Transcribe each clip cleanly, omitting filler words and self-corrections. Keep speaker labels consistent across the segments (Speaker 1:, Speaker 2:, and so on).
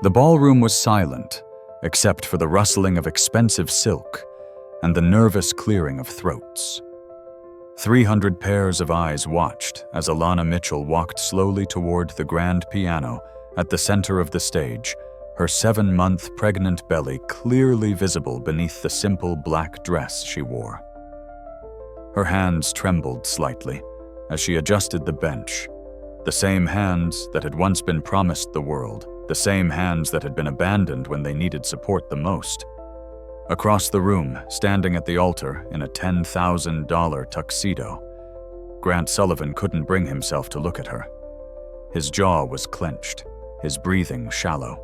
Speaker 1: The ballroom was silent, except for the rustling of expensive silk and the nervous clearing of throats. 300 pairs of eyes watched as Alana Mitchell walked slowly toward the grand piano at the center of the stage, her 7-month pregnant belly clearly visible beneath the simple black dress she wore. Her hands trembled slightly as she adjusted the bench, the same hands that had once been promised the world, the same hands that had been abandoned when they needed support the most. Across the room, standing at the altar in a $10,000 tuxedo, Grant Sullivan couldn't bring himself to look at her. His jaw was clenched, his breathing shallow.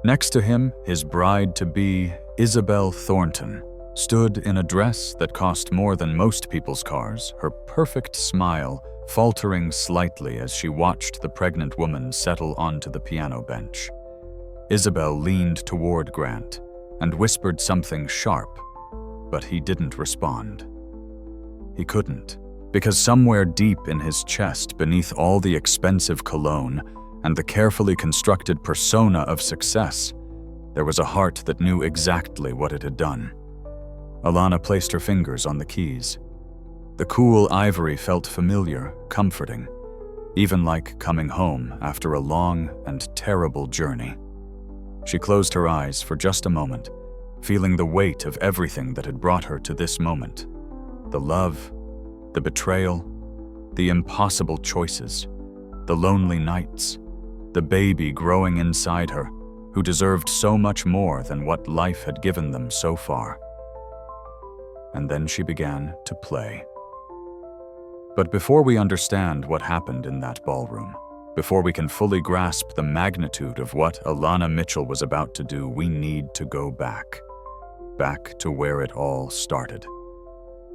Speaker 1: Next to him, his bride-to-be, Isabel Thornton, stood in a dress that cost more than most people's cars, her perfect smile faltering slightly as she watched the pregnant woman settle onto the piano bench. Isabel leaned toward Grant and whispered something sharp, but he didn't respond. He couldn't, because somewhere deep in his chest, beneath all the expensive cologne and the carefully constructed persona of success, there was a heart that knew exactly what it had done. Alana placed her fingers on the keys. The cool ivory felt familiar, comforting, even like coming home after a long and terrible journey. She closed her eyes for just a moment, feeling the weight of everything that had brought her to this moment. The love, the betrayal, the impossible choices, the lonely nights, the baby growing inside her, who deserved so much more than what life had given them so far. And then she began to play. But before we understand what happened in that ballroom, before we can fully grasp the magnitude of what Alana Mitchell was about to do, we need to go back to where it all started.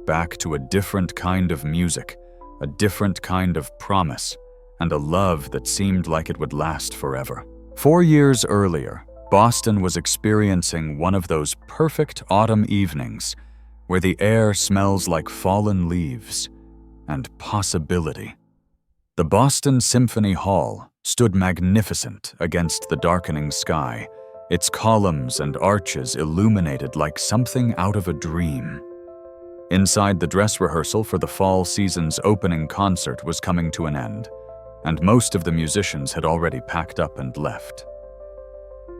Speaker 1: Back to a different kind of music, a different kind of promise, and a love that seemed like it would last forever. 4 years earlier, Boston was experiencing one of those perfect autumn evenings where the air smells like fallen leaves and possibility. The Boston Symphony Hall stood magnificent against the darkening sky, its columns and arches illuminated like something out of a dream. Inside, the dress rehearsal for the fall season's opening concert was coming to an end, and most of the musicians had already packed up and left.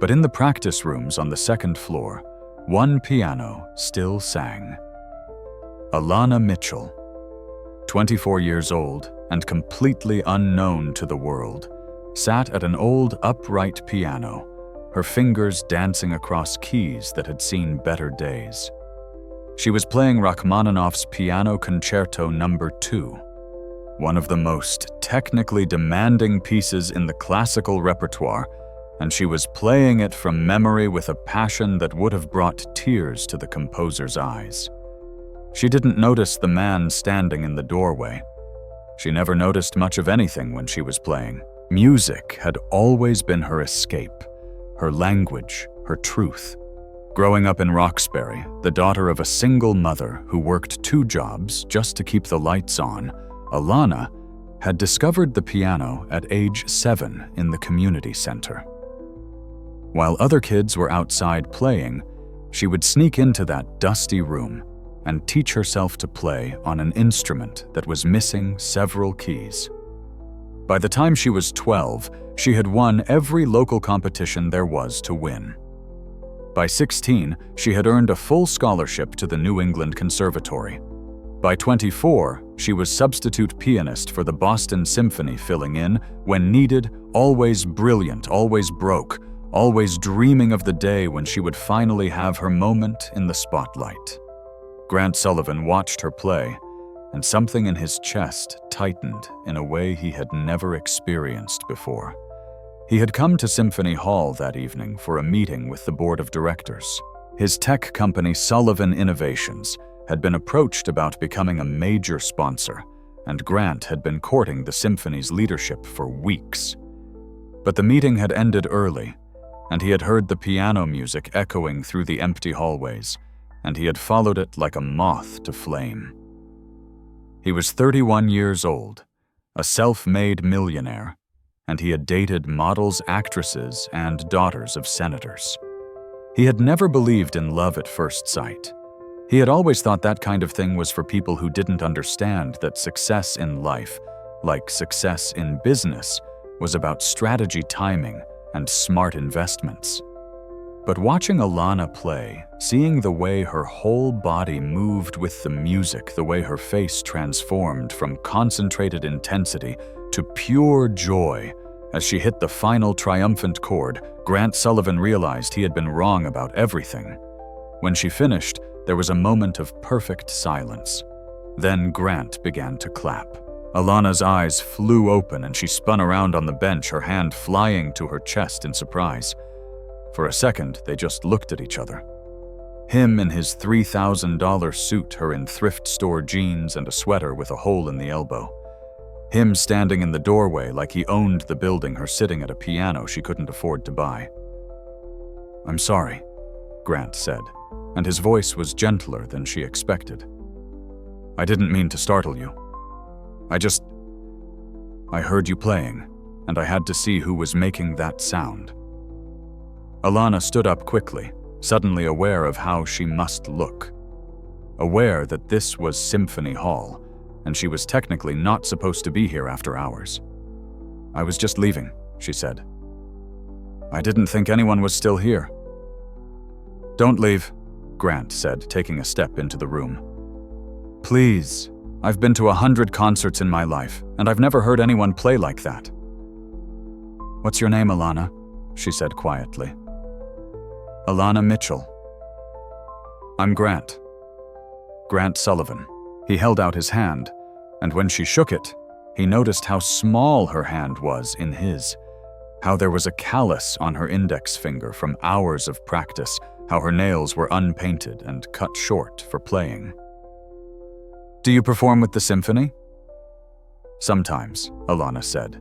Speaker 1: But in the practice rooms on the second floor, one piano still sang. Alana Mitchell, 24 years old and completely unknown to the world, sat at an old upright piano, her fingers dancing across keys that had seen better days. She was playing Rachmaninoff's Piano Concerto No. 2, one of the most technically demanding pieces in the classical repertoire, and she was playing it from memory with a passion that would have brought tears to the composer's eyes. She didn't notice the man standing in the doorway. She never noticed much of anything when she was playing. Music had always been her escape, her language, her truth. Growing up in Roxbury, the daughter of a single mother who worked 2 jobs just to keep the lights on, Alana had discovered the piano at age 7 in the community center. While other kids were outside playing, she would sneak into that dusty room and teach herself to play on an instrument that was missing several keys. By the time she was 12, she had won every local competition there was to win. By 16, she had earned a full scholarship to the New England Conservatory. By 24, she was substitute pianist for the Boston Symphony, filling in when needed, always brilliant, always broke, always dreaming of the day when she would finally have her moment in the spotlight. Grant Sullivan watched her play, and something in his chest tightened in a way he had never experienced before. He had come to Symphony Hall that evening for a meeting with the board of directors. His tech company, Sullivan Innovations, had been approached about becoming a major sponsor, and Grant had been courting the symphony's leadership for weeks. But the meeting had ended early, and he had heard the piano music echoing through the empty hallways, and he had followed it like a moth to flame. He was 31 years old, a self-made millionaire, and he had dated models, actresses, and daughters of senators. He had never believed in love at first sight. He had always thought that kind of thing was for people who didn't understand that success in life, like success in business, was about strategy, timing, and smart investments. But watching Alana play, seeing the way her whole body moved with the music, the way her face transformed from concentrated intensity to pure joy as she hit the final triumphant chord, Grant Sullivan realized he had been wrong about everything. When she finished, there was a moment of perfect silence. Then Grant began to clap. Alana's eyes flew open and she spun around on the bench, her hand flying to her chest in surprise. For a second, they just looked at each other. Him in his $3,000 suit, her in thrift store jeans and a sweater with a hole in the elbow. Him standing in the doorway like he owned the building, her sitting at a piano she couldn't afford to buy. "I'm sorry," Grant said, and his voice was gentler than she expected. "I didn't mean to startle you. I heard you playing, and I had to see who was making that sound." Alana stood up quickly, suddenly aware of how she must look. Aware that this was Symphony Hall, and she was technically not supposed to be here after hours. "I was just leaving," she said. "I didn't think anyone was still here." "Don't leave," Grant said, taking a step into the room. "Please. I've been to 100 concerts in my life, and I've never heard anyone play like that." "What's your name, Alana?" she said quietly. "Alana Mitchell." "I'm Grant. Grant Sullivan." He held out his hand, and when she shook it, he noticed how small her hand was in his, how there was a callus on her index finger from hours of practice, how her nails were unpainted and cut short for playing. "Do you perform with the symphony?" "Sometimes," Alana said,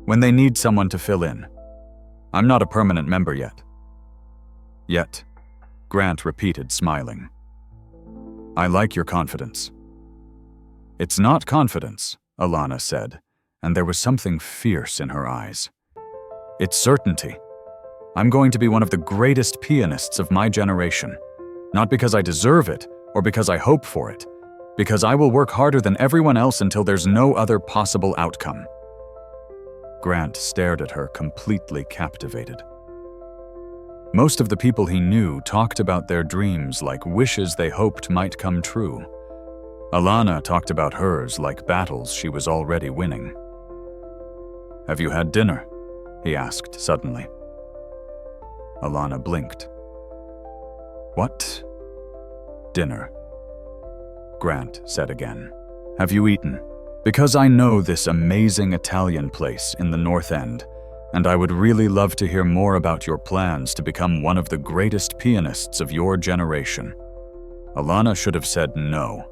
Speaker 1: "when they need someone to fill in. I'm not a permanent member yet." "Yet," Grant repeated, smiling. "I like your confidence." "It's not confidence," Alana said, and there was something fierce in her eyes. "It's certainty. I'm going to be one of the greatest pianists of my generation, not because I deserve it or because I hope for it, because I will work harder than everyone else until there's no other possible outcome." Grant stared at her, completely captivated. Most of the people he knew talked about their dreams like wishes they hoped might come true. Alana talked about hers like battles she was already winning. "Have you had dinner?" he asked suddenly. Alana blinked. "What?" "Dinner," Grant said again. "Have you eaten? Because I know this amazing Italian place in the North End, and I would really love to hear more about your plans to become one of the greatest pianists of your generation." Alana should have said no.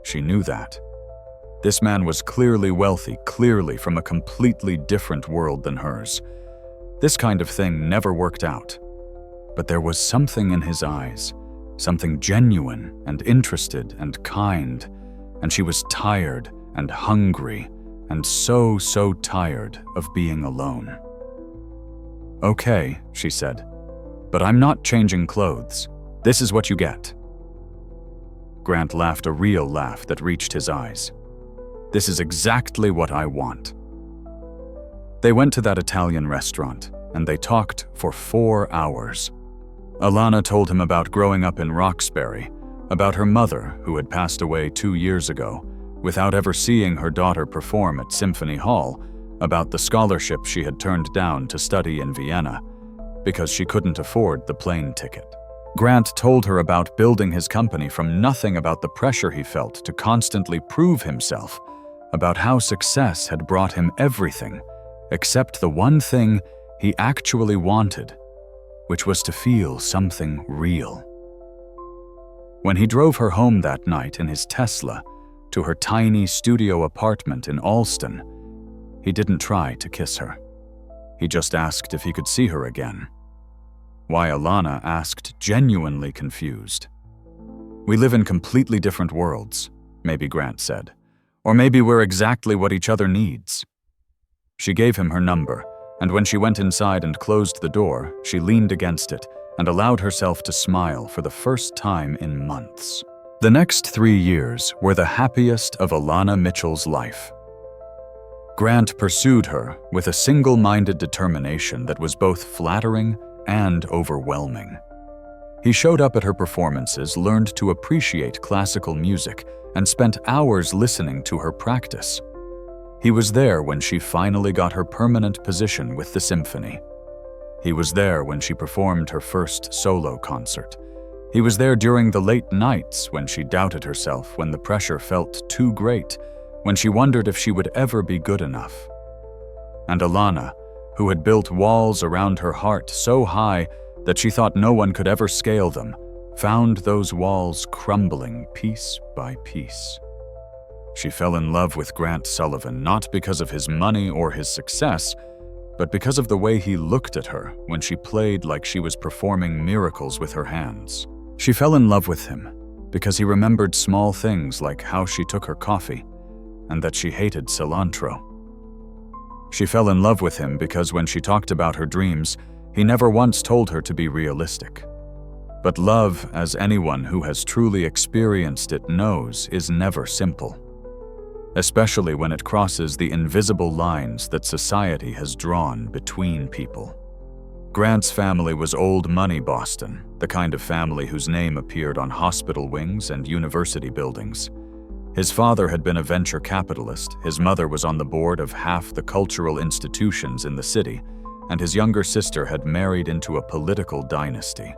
Speaker 1: She knew that. This man was clearly wealthy, clearly from a completely different world than hers. This kind of thing never worked out. But there was something in his eyes, something genuine and interested and kind, and she was tired and hungry and so tired of being alone. "Okay," she said, "but I'm not changing clothes. This is what you get." Grant laughed a real laugh that reached his eyes. "This is exactly what I want." They went to that Italian restaurant, and they talked for 4 hours. Alana told him about growing up in Roxbury, about her mother who had passed away 2 years ago, without ever seeing her daughter perform at Symphony Hall, about the scholarship she had turned down to study in Vienna, because she couldn't afford the plane ticket. Grant told her about building his company from nothing, about the pressure he felt to constantly prove himself, about how success had brought him everything, except the one thing he actually wanted, which was to feel something real. When he drove her home that night in his Tesla to her tiny studio apartment in Alston, he didn't try to kiss her. He just asked if he could see her again. Why, Alana asked, genuinely confused. "We live in completely different worlds," maybe Grant said. "Or maybe we're exactly what each other needs." She gave him her number, and when she went inside and closed the door, she leaned against it and allowed herself to smile for the first time in months. The next 3 years were the happiest of Alana Mitchell's life. Grant pursued her with a single-minded determination that was both flattering and overwhelming. He showed up at her performances, learned to appreciate classical music, and spent hours listening to her practice. He was there when she finally got her permanent position with the symphony. He was there when she performed her first solo concert. He was there during the late nights when she doubted herself, when the pressure felt too great, when she wondered if she would ever be good enough. And Alana, who had built walls around her heart so high that she thought no one could ever scale them, found those walls crumbling piece by piece. She fell in love with Grant Sullivan not because of his money or his success, but because of the way he looked at her when she played like she was performing miracles with her hands. She fell in love with him because he remembered small things like how she took her coffee and that she hated cilantro. She fell in love with him because when she talked about her dreams, he never once told her to be realistic. But love, as anyone who has truly experienced it knows, is never simple, especially when it crosses the invisible lines that society has drawn between people. Grant's family was old money Boston, the kind of family whose name appeared on hospital wings and university buildings. His father had been a venture capitalist, his mother was on the board of half the cultural institutions in the city, and his younger sister had married into a political dynasty.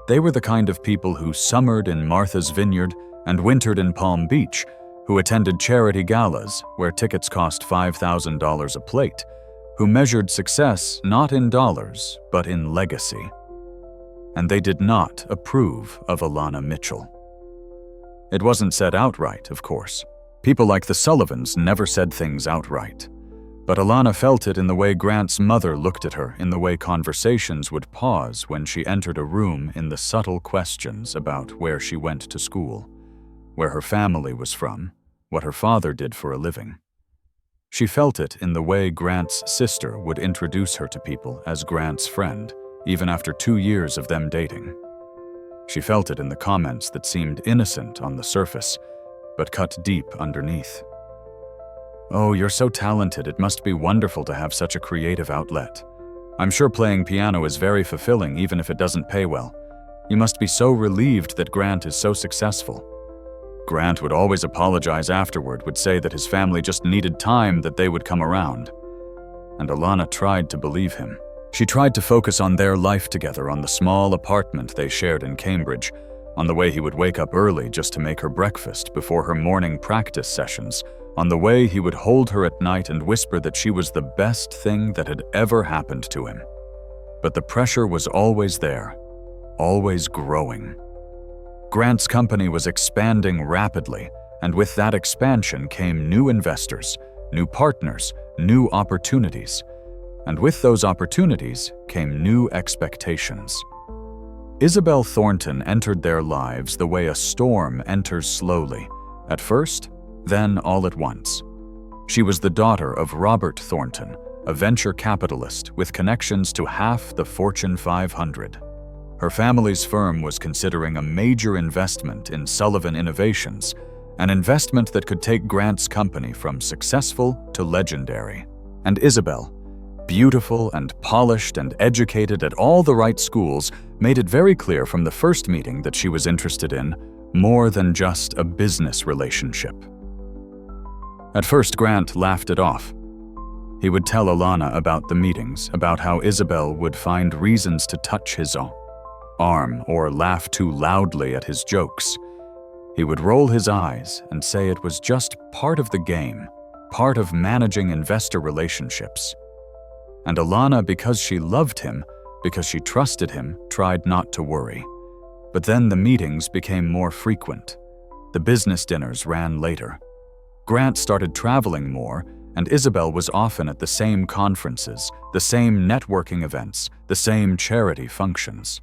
Speaker 1: They were the kind of people who summered in Martha's Vineyard and wintered in Palm Beach, who attended charity galas where tickets cost $5,000 a plate, who measured success not in dollars, but in legacy. And they did not approve of Alana Mitchell. It wasn't said outright, of course. People like the Sullivans never said things outright. But Alana felt it in the way Grant's mother looked at her, in the way conversations would pause when she entered a room, in the subtle questions about where she went to school, where her family was from, what her father did for a living. She felt it in the way Grant's sister would introduce her to people as Grant's friend, even after 2 years of them dating. She felt it in the comments that seemed innocent on the surface, but cut deep underneath. "Oh, you're so talented, it must be wonderful to have such a creative outlet. I'm sure playing piano is very fulfilling even if it doesn't pay well. You must be so relieved that Grant is so successful." Grant would always apologize afterward, would say that his family just needed time, that they would come around. And Alana tried to believe him. She tried to focus on their life together, on the small apartment they shared in Cambridge, on the way he would wake up early just to make her breakfast before her morning practice sessions, on the way he would hold her at night and whisper that she was the best thing that had ever happened to him. But the pressure was always there, always growing. Grant's company was expanding rapidly, and with that expansion came new investors, new partners, new opportunities. And with those opportunities came new expectations. Isabel Thornton entered their lives the way a storm enters slowly, at first, then all at once. She was the daughter of Robert Thornton, a venture capitalist with connections to half the Fortune 500. Her family's firm was considering a major investment in Sullivan Innovations, an investment that could take Grant's company from successful to legendary. And Isabel, beautiful and polished and educated at all the right schools, made it very clear from the first meeting that she was interested in more than just a business relationship. At first, Grant laughed it off. He would tell Alana about the meetings, about how Isabel would find reasons to touch his arm or laugh too loudly at his jokes. He would roll his eyes and say it was just part of the game, part of managing investor relationships. And Alana, because she loved him, because she trusted him, tried not to worry. But then the meetings became more frequent. The business dinners ran later. Grant started traveling more, and Isabel was often at the same conferences, the same networking events, the same charity functions.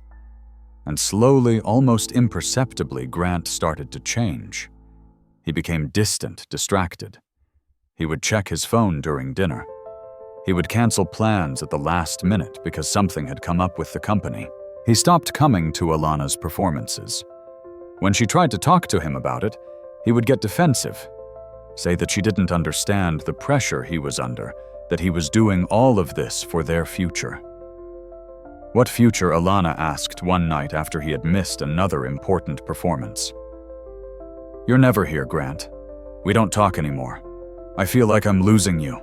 Speaker 1: And slowly, almost imperceptibly, Grant started to change. He became distant, distracted. He would check his phone during dinner. He would cancel plans at the last minute because something had come up with the company. He stopped coming to Alana's performances. When she tried to talk to him about it, he would get defensive, say that she didn't understand the pressure he was under, that he was doing all of this for their future. What future, Alana asked one night after he had missed another important performance. "You're never here, Grant. We don't talk anymore. I feel like I'm losing you."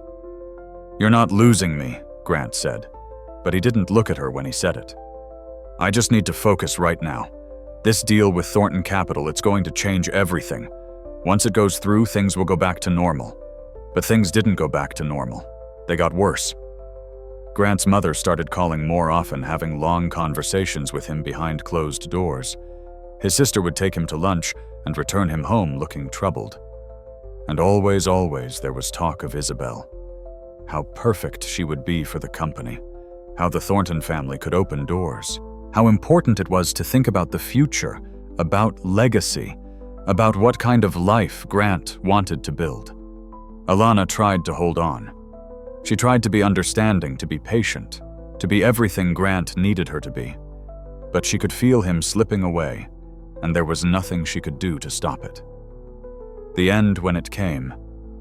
Speaker 1: "You're not losing me," Grant said, but he didn't look at her when he said it. "I just need to focus right now. This deal with Thornton Capital, it's going to change everything. Once it goes through, things will go back to normal." But things didn't go back to normal. They got worse. Grant's mother started calling more often, having long conversations with him behind closed doors. His sister would take him to lunch and return him home looking troubled. And always there was talk of Isabel. How perfect she would be for the company. How the Thornton family could open doors. How important it was to think about the future, about legacy, about what kind of life Grant wanted to build. Alana tried to hold on. She tried to be understanding, to be patient, to be everything Grant needed her to be. But she could feel him slipping away, and there was nothing she could do to stop it. The end, when it came,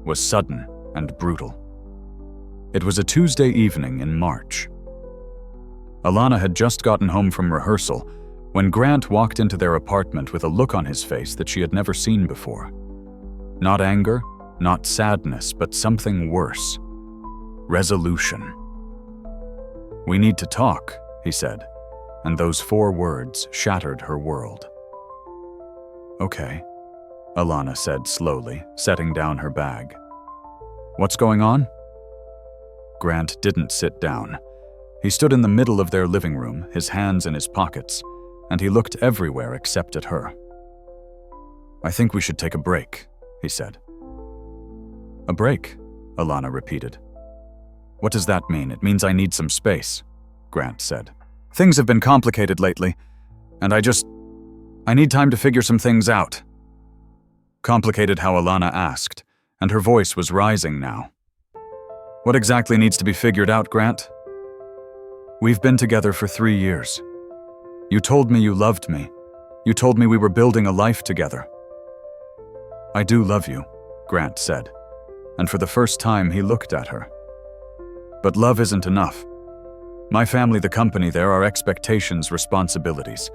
Speaker 1: was sudden and brutal. It was a Tuesday evening in March. Alana had just gotten home from rehearsal when Grant walked into their apartment with a look on his face that she had never seen before. Not anger, not sadness, but something worse. Resolution. "We need to talk," he said, and those 4 words shattered her world. "Okay," Alana said slowly, setting down her bag. "What's going on?" Grant didn't sit down. He stood in the middle of their living room, his hands in his pockets, and he looked everywhere except at her. "I think we should take a break," he said. "A break?" Alana repeated. "What does that mean?" "It means I need some space," Grant said. "Things have been complicated lately, and I need time to figure some things out." Complicated, how Alana asked, and her voice was rising now. "What exactly needs to be figured out, Grant?" "We've been together for 3 years. You told me you loved me. You told me we were building a life together." "I do love you," Grant said, and for the first time he looked at her. "But love isn't enough. My family, the company, there are expectations, responsibilities.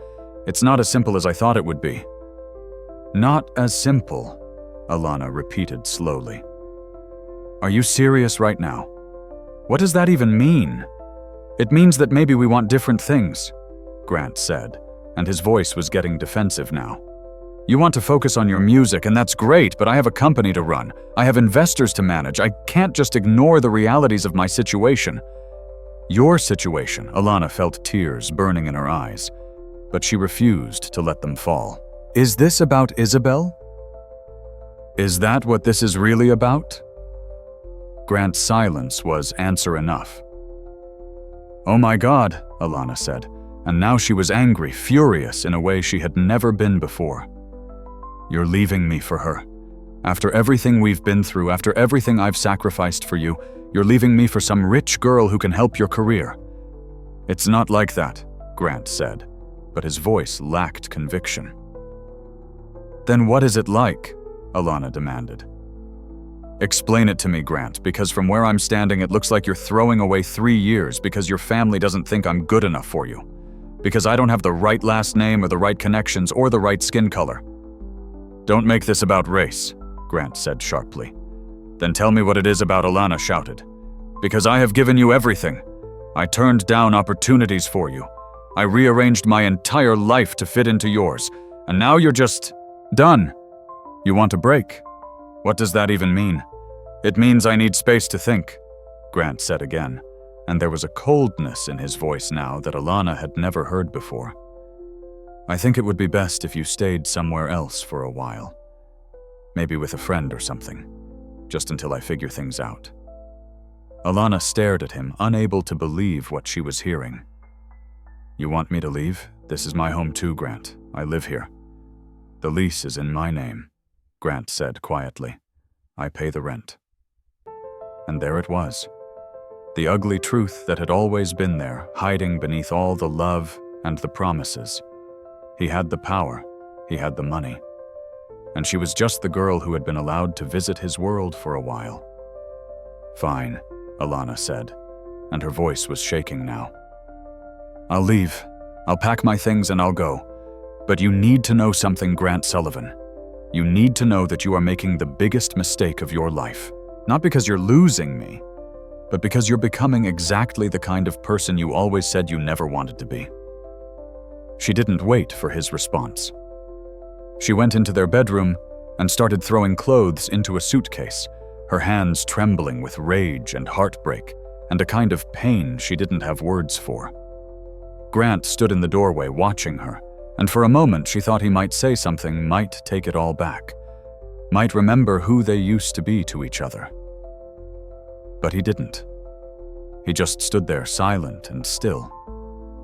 Speaker 1: It's not as simple as I thought it would be." "Not as simple," Alana repeated slowly. "Are you serious right now? What does that even mean?" "It means that maybe we want different things," Grant said, and his voice was getting defensive now. "You want to focus on your music, and that's great, but I have a company to run. I have investors to manage. I can't just ignore the realities of my situation." "Your situation," Alana felt tears burning in her eyes, but she refused to let them fall. "Is this about Isabel? Is that what this is really about?" Grant's silence was answer enough. "Oh my God," Alana said, and now she was angry, furious in a way she had never been before. "You're leaving me for her. After everything we've been through, after everything I've sacrificed for you, you're leaving me for some rich girl who can help your career." "It's not like that," Grant said, but his voice lacked conviction. "Then what is it like?" Alana demanded. "Explain it to me, Grant, because from where I'm standing it looks like you're throwing away 3 years because your family doesn't think I'm good enough for you. Because I don't have the right last name or the right connections or the right skin color." "Don't make this about race," Grant said sharply. "Then tell me what it is about," Alana shouted. "Because I have given you everything. I turned down opportunities for you. I rearranged my entire life to fit into yours, and now you're just done. You want a break? What does that even mean?" "It means I need space to think," Grant said again, and there was a coldness in his voice now that Alana had never heard before. "I think it would be best if you stayed somewhere else for a while. Maybe with a friend or something, just until I figure things out." Alana stared at him, unable to believe what she was hearing. "You want me to leave? This is my home too, Grant. I live here. The lease is in my name," Grant said quietly. "I pay the rent." And there it was. The ugly truth that had always been there, hiding beneath all the love and the promises. He had the power, he had the money. And she was just the girl who had been allowed to visit his world for a while. "Fine," Alana said, and her voice was shaking now. "I'll leave. I'll pack my things and I'll go. But you need to know something, Grant Sullivan. You need to know that you are making the biggest mistake of your life. Not because you're losing me, but because you're becoming exactly the kind of person you always said you never wanted to be." She didn't wait for his response. She went into their bedroom and started throwing clothes into a suitcase, her hands trembling with rage and heartbreak, and a kind of pain she didn't have words for. Grant stood in the doorway watching her, and for a moment she thought he might say something, might take it all back, might remember who they used to be to each other. But he didn't. He just stood there silent and still.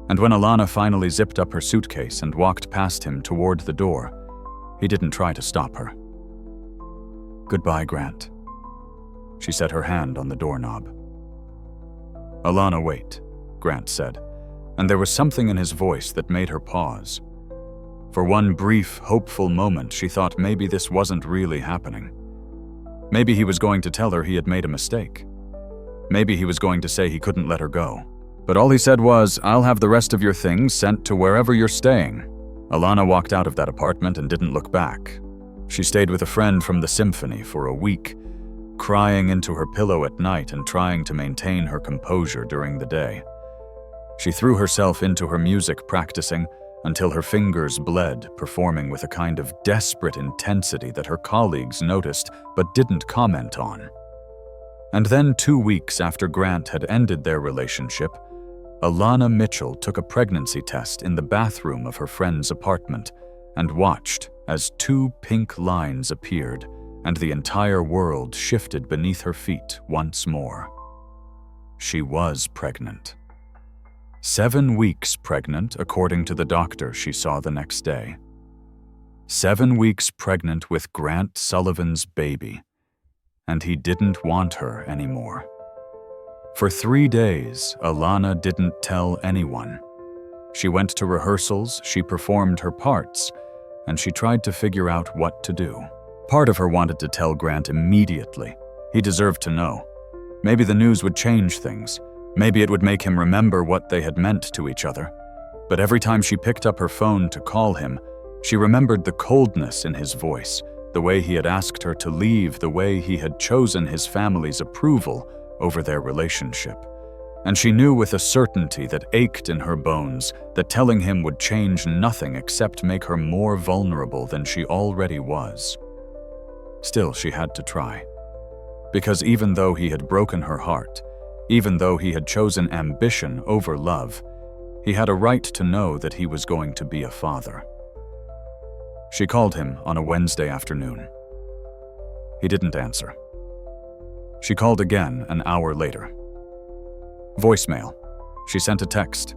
Speaker 1: And when Alana finally zipped up her suitcase and walked past him toward the door, he didn't try to stop her. "Goodbye, Grant." She set her hand on the doorknob. "Alana, wait," Grant said, and there was something in his voice that made her pause. For one brief, hopeful moment, she thought maybe this wasn't really happening. Maybe he was going to tell her he had made a mistake. Maybe he was going to say he couldn't let her go. But all he said was, "I'll have the rest of your things sent to wherever you're staying." Alana walked out of that apartment and didn't look back. She stayed with a friend from the symphony for a week, crying into her pillow at night and trying to maintain her composure during the day. She threw herself into her music practicing until her fingers bled, performing with a kind of desperate intensity that her colleagues noticed but didn't comment on. And then 2 weeks after Grant had ended their relationship, Alana Mitchell took a pregnancy test in the bathroom of her friend's apartment and watched as 2 pink lines appeared and the entire world shifted beneath her feet once more. She was pregnant. 7 weeks pregnant, according to the doctor she saw the next day. 7 weeks pregnant with Grant Sullivan's baby. And he didn't want her anymore. For 3 days, Alana didn't tell anyone. She went to rehearsals, she performed her parts, and she tried to figure out what to do. Part of her wanted to tell Grant immediately. He deserved to know. Maybe the news would change things. Maybe it would make him remember what they had meant to each other. But every time she picked up her phone to call him, she remembered the coldness in his voice, the way he had asked her to leave, the way he had chosen his family's approval over their relationship. And she knew with a certainty that ached in her bones that telling him would change nothing except make her more vulnerable than she already was. Still, she had to try. Because even though he had broken her heart, even though he had chosen ambition over love, he had a right to know that he was going to be a father. She called him on a Wednesday afternoon. He didn't answer. She called again an hour later. Voicemail. She sent a text.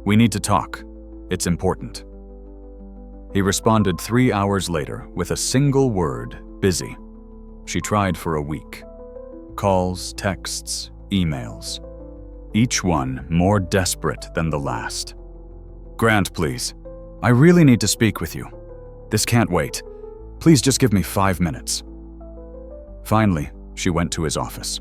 Speaker 1: "We need to talk. It's important." He responded 3 hours later with a single word, "busy." She tried for a week. Calls, texts, emails. Each one more desperate than the last. "Grant, please. I really need to speak with you. This can't wait. Please just give me 5 minutes." Finally, she went to his office.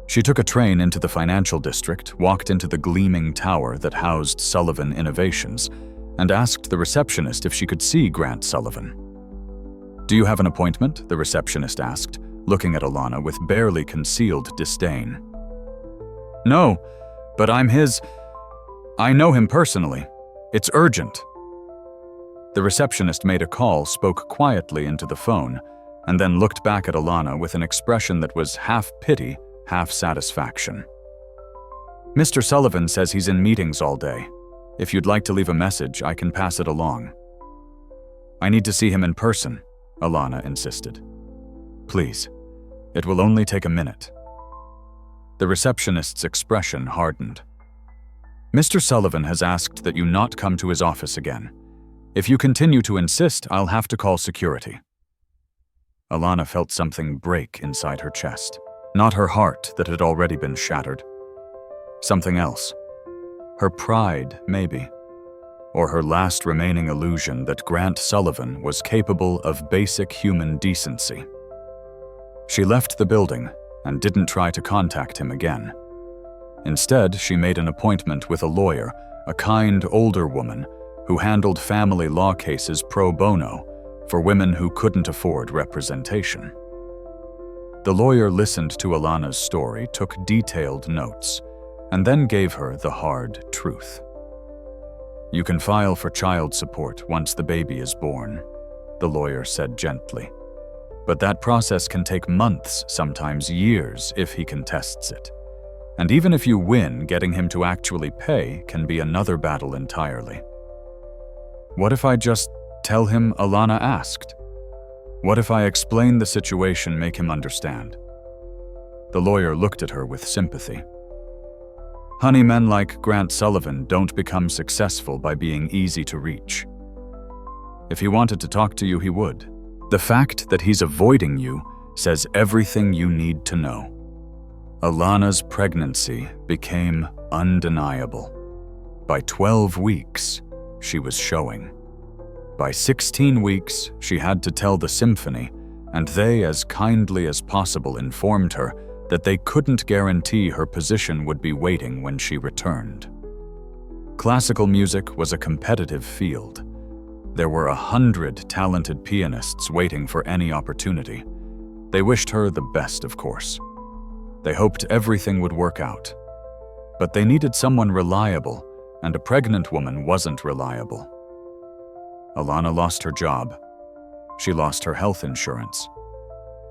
Speaker 1: She took a train into the financial district, walked into the gleaming tower that housed Sullivan Innovations, and asked the receptionist if she could see Grant Sullivan. "Do you have an appointment?" the receptionist asked, looking at Alana with barely concealed disdain. "No, but I know him personally. It's urgent." The receptionist made a call, spoke quietly into the phone, and then looked back at Alana with an expression that was half pity, half satisfaction. "Mr. Sullivan says he's in meetings all day. If you'd like to leave a message, I can pass it along." "I need to see him in person," Alana insisted. "Please, it will only take a minute." The receptionist's expression hardened. "Mr. Sullivan has asked that you not come to his office again. If you continue to insist, I'll have to call security." Alana felt something break inside her chest. Not her heart that had already been shattered, Something else. Her pride, maybe. Or her last remaining illusion that Grant Sullivan was capable of basic human decency. She left the building and didn't try to contact him again. Instead, she made an appointment with a lawyer, a kind older woman who handled family law cases pro bono for women who couldn't afford representation. The lawyer listened to Alana's story, took detailed notes, and then gave her the hard truth. "You can file for child support once the baby is born," the lawyer said gently. "But that process can take months, sometimes years, if he contests it. And even if you win, getting him to actually pay can be another battle entirely." "What if I just tell him Alana asked? What if I explain the situation, make him understand?" The lawyer looked at her with sympathy. "Honey, men like Grant Sullivan don't become successful by being easy to reach. If he wanted to talk to you, he would. The fact that he's avoiding you says everything you need to know." Alana's pregnancy became undeniable. By 12 weeks, she was showing. By 16 weeks, she had to tell the symphony, and they, as kindly as possible, informed her that they couldn't guarantee her position would be waiting when she returned. Classical music was a competitive field. There were 100 talented pianists waiting for any opportunity. They wished her the best, of course. They hoped everything would work out. But they needed someone reliable, and a pregnant woman wasn't reliable. Alana lost her job. She lost her health insurance.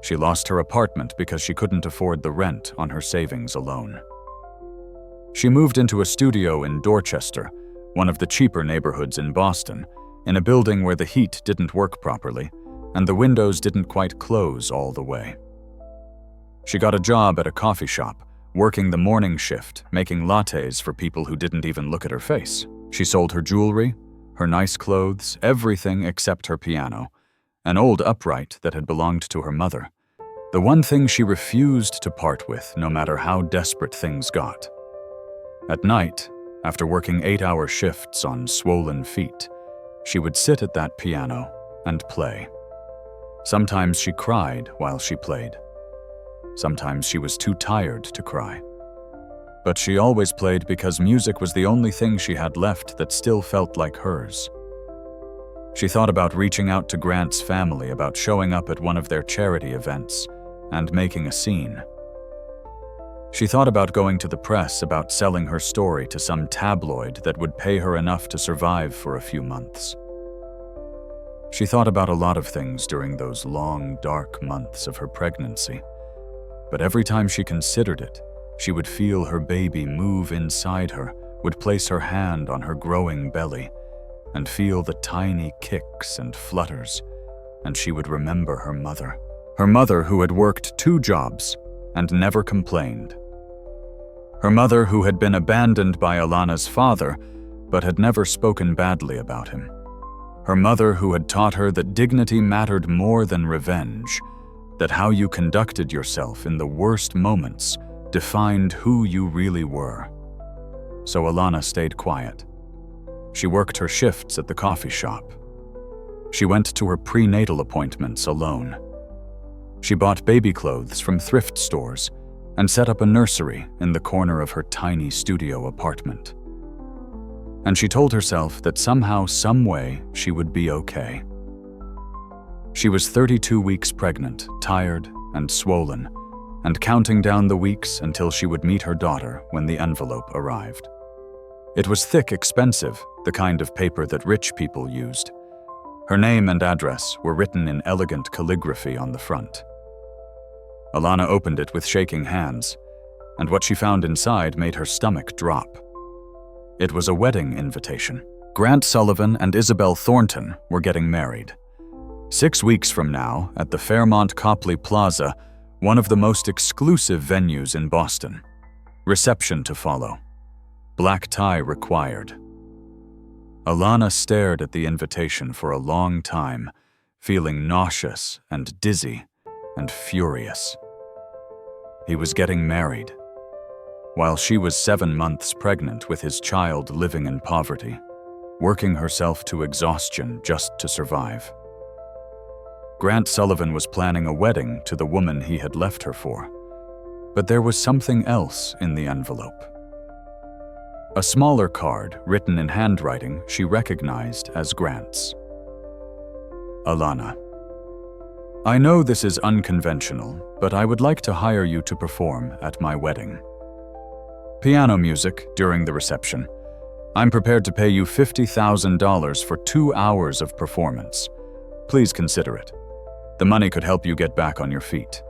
Speaker 1: She lost her apartment because she couldn't afford the rent on her savings alone. She moved into a studio in Dorchester, one of the cheaper neighborhoods in Boston, in a building where the heat didn't work properly and the windows didn't quite close all the way. She got a job at a coffee shop, working the morning shift, making lattes for people who didn't even look at her face. She sold her jewelry, her nice clothes, everything except her piano, an old upright that had belonged to her mother, the one thing she refused to part with no matter how desperate things got. At night, after working 8-hour shifts on swollen feet, she would sit at that piano and play. Sometimes she cried while she played. Sometimes she was too tired to cry. But she always played because music was the only thing she had left that still felt like hers. She thought about reaching out to Grant's family, about showing up at one of their charity events and making a scene. She thought about going to the press, about selling her story to some tabloid that would pay her enough to survive for a few months. She thought about a lot of things during those long, dark months of her pregnancy. But every time she considered it, she would feel her baby move inside her, would place her hand on her growing belly, and feel the tiny kicks and flutters, and she would remember her mother. Her mother who had worked 2 jobs and never complained. Her mother who had been abandoned by Alana's father, but had never spoken badly about him. Her mother who had taught her that dignity mattered more than revenge, that how you conducted yourself in the worst moments defined who you really were. So Alana stayed quiet. She worked her shifts at the coffee shop. She went to her prenatal appointments alone. She bought baby clothes from thrift stores and set up a nursery in the corner of her tiny studio apartment. And she told herself that somehow, some way, she would be okay. She was 32 weeks pregnant, tired and swollen, and counting down the weeks until she would meet her daughter when the envelope arrived. It was thick, expensive, the kind of paper that rich people used. Her name and address were written in elegant calligraphy on the front. Alana opened it with shaking hands, and what she found inside made her stomach drop. It was a wedding invitation. Grant Sullivan and Isabel Thornton were getting married. 6 weeks from now, at the Fairmont Copley Plaza, one of the most exclusive venues in Boston. Reception to follow. Black tie required. Alana stared at the invitation for a long time, feeling nauseous and dizzy and furious. He was getting married. while she was 7 months pregnant with his child living in poverty, working herself to exhaustion just to survive. Grant Sullivan was planning a wedding to the woman he had left her for, but there was something else in the envelope. A smaller card written in handwriting she recognized as Grant's. Alana, I know this is unconventional, but I would like to hire you to perform at my wedding. Piano music during the reception. I'm prepared to pay you $50,000 for 2 hours of performance. Please consider it. The money could help you get back on your feet.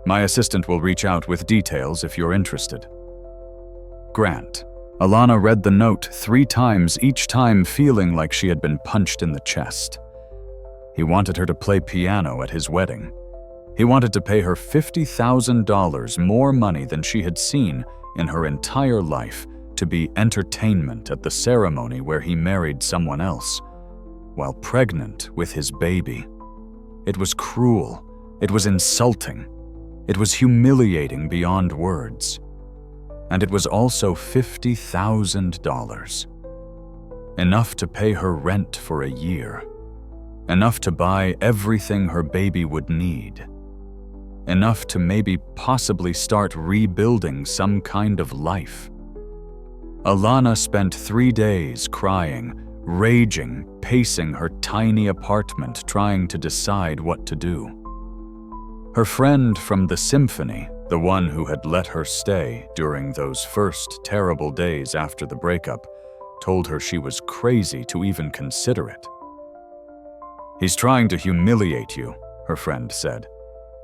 Speaker 1: My assistant will reach out with details if you're interested. Grant. Alana read the note 3 times, each time feeling like she had been punched in the chest. He wanted her to play piano at his wedding. He wanted to pay her $50,000, more money than she had seen in her entire life, to be entertainment at the ceremony where he married someone else, while pregnant with his baby. It was cruel. It was insulting. It was humiliating beyond words. And it was also $50,000. Enough to pay her rent for a year. Enough to buy everything her baby would need. Enough to maybe possibly start rebuilding some kind of life. Alana spent 3 days crying, raging, pacing her tiny apartment, trying to decide what to do. Her friend from the symphony, the one who had let her stay during those first terrible days after the breakup, told her she was crazy to even consider it. He's trying to humiliate you, her friend said.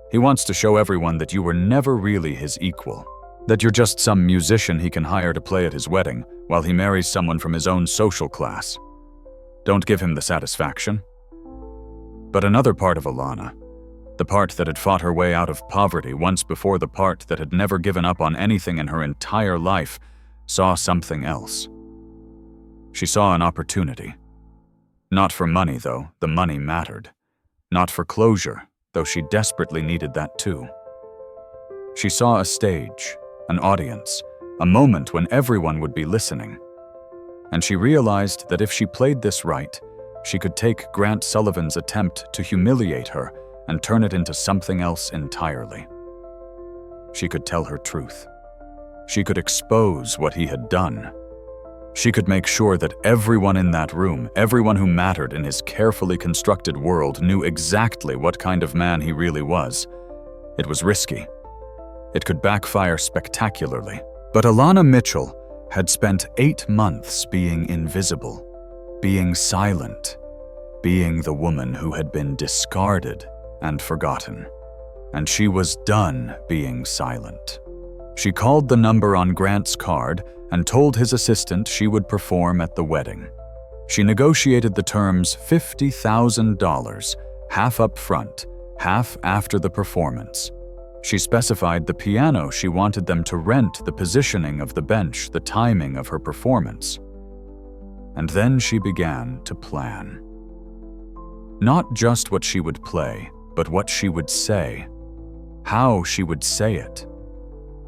Speaker 1: He wants to show everyone that you were never really his equal, that you're just some musician he can hire to play at his wedding while he marries someone from his own social class. Don't give him the satisfaction. But another part of Alana, the part that had fought her way out of poverty once before the part that had never given up on anything in her entire life, saw something else. She saw an opportunity. Not for money, though, the money mattered. Not for closure, though she desperately needed that too. She saw a stage, an audience, a moment when everyone would be listening. And she realized that if she played this right, she could take Grant Sullivan's attempt to humiliate her and turn it into something else entirely. She could tell her truth. She could expose what he had done. She could make sure that everyone in that room, everyone who mattered in his carefully constructed world, knew exactly what kind of man he really was. It was risky. It could backfire spectacularly. But Alana Mitchell had spent 8 months being invisible, being silent, being the woman who had been discarded and forgotten. And she was done being silent. She called the number on Grant's card and told his assistant she would perform at the wedding. She negotiated the terms $50,000, half up front, half after the performance. She specified the piano she wanted them to rent, the positioning of the bench, the timing of her performance. And then she began to plan. Not just what she would play, but what she would say, how she would say it,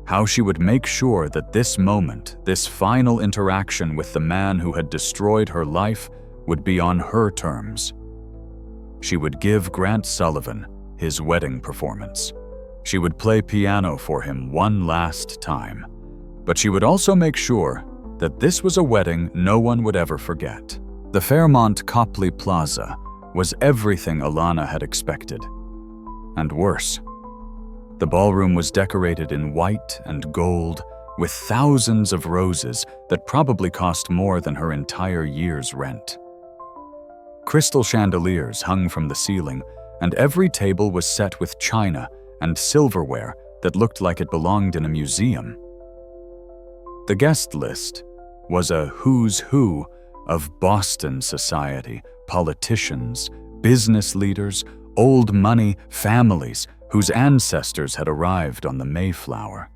Speaker 1: how she would make sure that this moment, this final interaction with the man who had destroyed her life, would be on her terms. She would give Grant Sullivan his wedding performance. She would play piano for him one last time, but she would also make sure that this was a wedding no one would ever forget. The Fairmont Copley Plaza was everything Alana had expected, and worse. The ballroom was decorated in white and gold, with thousands of roses that probably cost more than her entire year's rent. Crystal chandeliers hung from the ceiling, and every table was set with china and silverware that looked like it belonged in a museum. The guest list was a who's who of Boston society, politicians, business leaders, old money families whose ancestors had arrived on the Mayflower.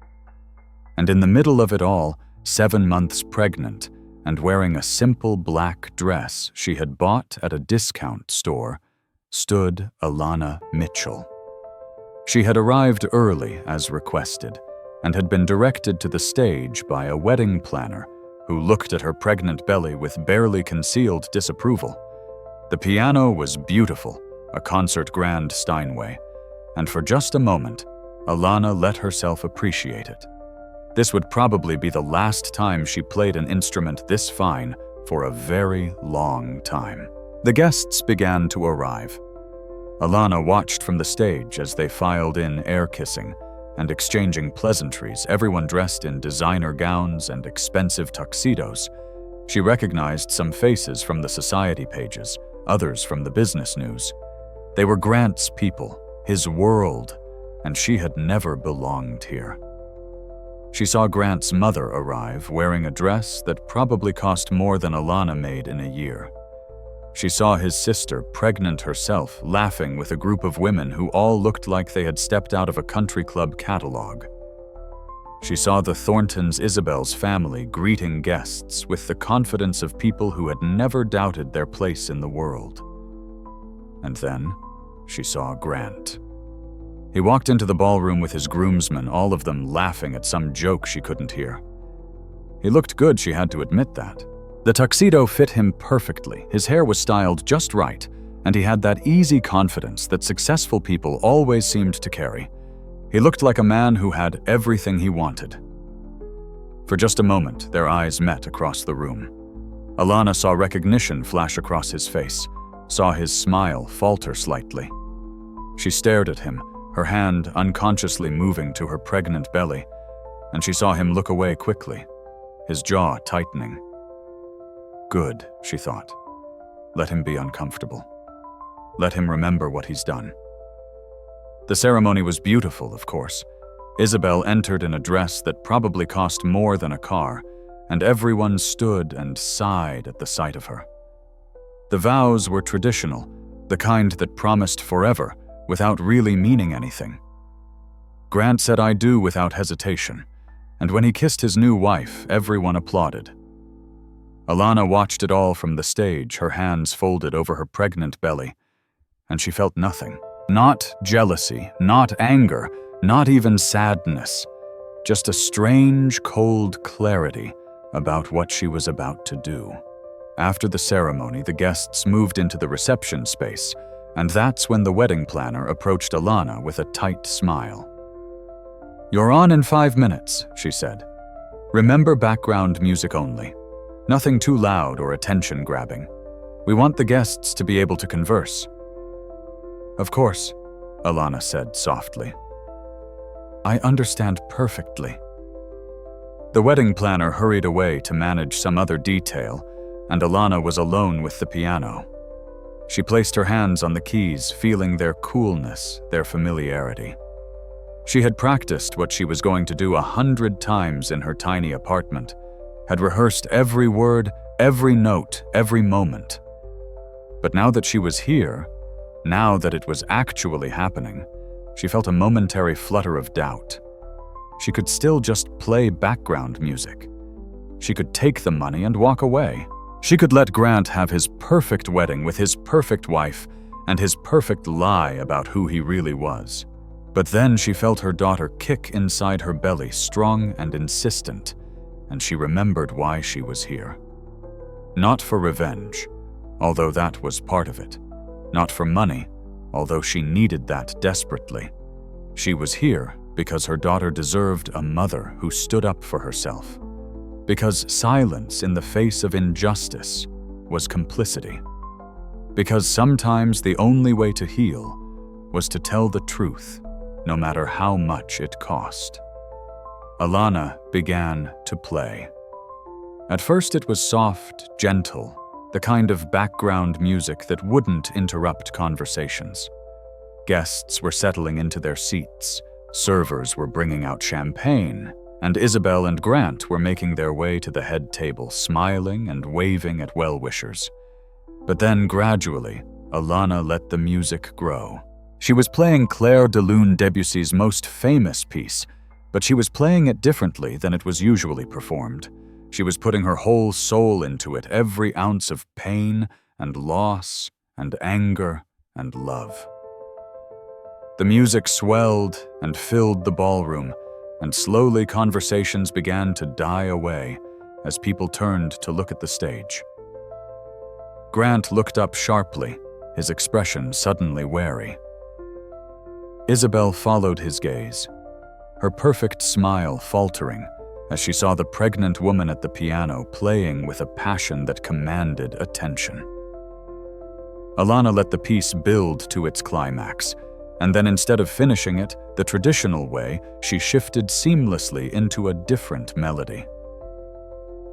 Speaker 1: And in the middle of it all, 7 months pregnant and wearing a simple black dress she had bought at a discount store, stood Alana Mitchell. She had arrived early as requested, and had been directed to the stage by a wedding planner who looked at her pregnant belly with barely concealed disapproval. The piano was beautiful, a concert grand Steinway, and for just a moment, Alana let herself appreciate it. This would probably be the last time she played an instrument this fine for a very long time. The guests began to arrive. Alana watched from the stage as they filed in, air-kissing and exchanging pleasantries, everyone dressed in designer gowns and expensive tuxedos. She recognized some faces from the society pages, others from the business news. They were Grant's people, his world, and she had never belonged here. She saw Grant's mother arrive wearing a dress that probably cost more than Alana made in a year. She saw his sister, pregnant herself, laughing with a group of women who all looked like they had stepped out of a country club catalog. She saw the Thorntons' Isabel's family greeting guests with the confidence of people who had never doubted their place in the world. And then she saw Grant. He walked into the ballroom with his groomsmen, all of them laughing at some joke she couldn't hear. He looked good, she had to admit that. The tuxedo fit him perfectly, his hair was styled just right, and he had that easy confidence that successful people always seemed to carry. He looked like a man who had everything he wanted. For just a moment, their eyes met across the room. Alana saw recognition flash across his face, saw his smile falter slightly. She stared at him, her hand unconsciously moving to her pregnant belly, and she saw him look away quickly, his jaw tightening. Good, she thought. Let him be uncomfortable. Let him remember what he's done. The ceremony was beautiful, of course. Isabel entered in a dress that probably cost more than a car, and everyone stood and sighed at the sight of her. The vows were traditional, the kind that promised forever without really meaning anything. Grant said "I do" without hesitation, and when he kissed his new wife, everyone applauded. Alana watched it all from the stage, her hands folded over her pregnant belly, and she felt nothing. Not jealousy, not anger, not even sadness, just a strange, cold clarity about what she was about to do. After the ceremony, the guests moved into the reception space, and that's when the wedding planner approached Alana with a tight smile. "You're on in 5 minutes," she said. "Remember, background music only. Nothing too loud or attention-grabbing. We want the guests to be able to converse." "Of course," Alana said softly. "I understand perfectly." The wedding planner hurried away to manage some other detail, and Alana was alone with the piano. She placed her hands on the keys, feeling their coolness, their familiarity. She had practiced what she was going to do 100 times in her tiny apartment, had rehearsed every word, every note, every moment. But now that she was here, now that it was actually happening, she felt a momentary flutter of doubt. She could still just play background music. She could take the money and walk away. She could let Grant have his perfect wedding with his perfect wife and his perfect lie about who he really was. But then she felt her daughter kick inside her belly, strong and insistent, and she remembered why she was here. Not for revenge, although that was part of it. Not for money, although she needed that desperately. She was here because her daughter deserved a mother who stood up for herself. Because silence in the face of injustice was complicity. Because sometimes the only way to heal was to tell the truth, no matter how much it cost. Alana began to play. At first it was soft, gentle, the kind of background music that wouldn't interrupt conversations. Guests were settling into their seats, servers were bringing out champagne, and Isabel and Grant were making their way to the head table, smiling and waving at well-wishers. But then, gradually, Alana let the music grow. She was playing Claire de Lune Debussy's most famous piece, but she was playing it differently than it was usually performed. She was putting her whole soul into it, every ounce of pain and loss and anger and love. The music swelled and filled the ballroom, and slowly conversations began to die away as people turned to look at the stage. Grant looked up sharply, his expression suddenly wary. Isabel followed his gaze, her perfect smile faltering as she saw the pregnant woman at the piano playing with a passion that commanded attention. Alana let the piece build to its climax, and then instead of finishing it the traditional way, she shifted seamlessly into a different melody.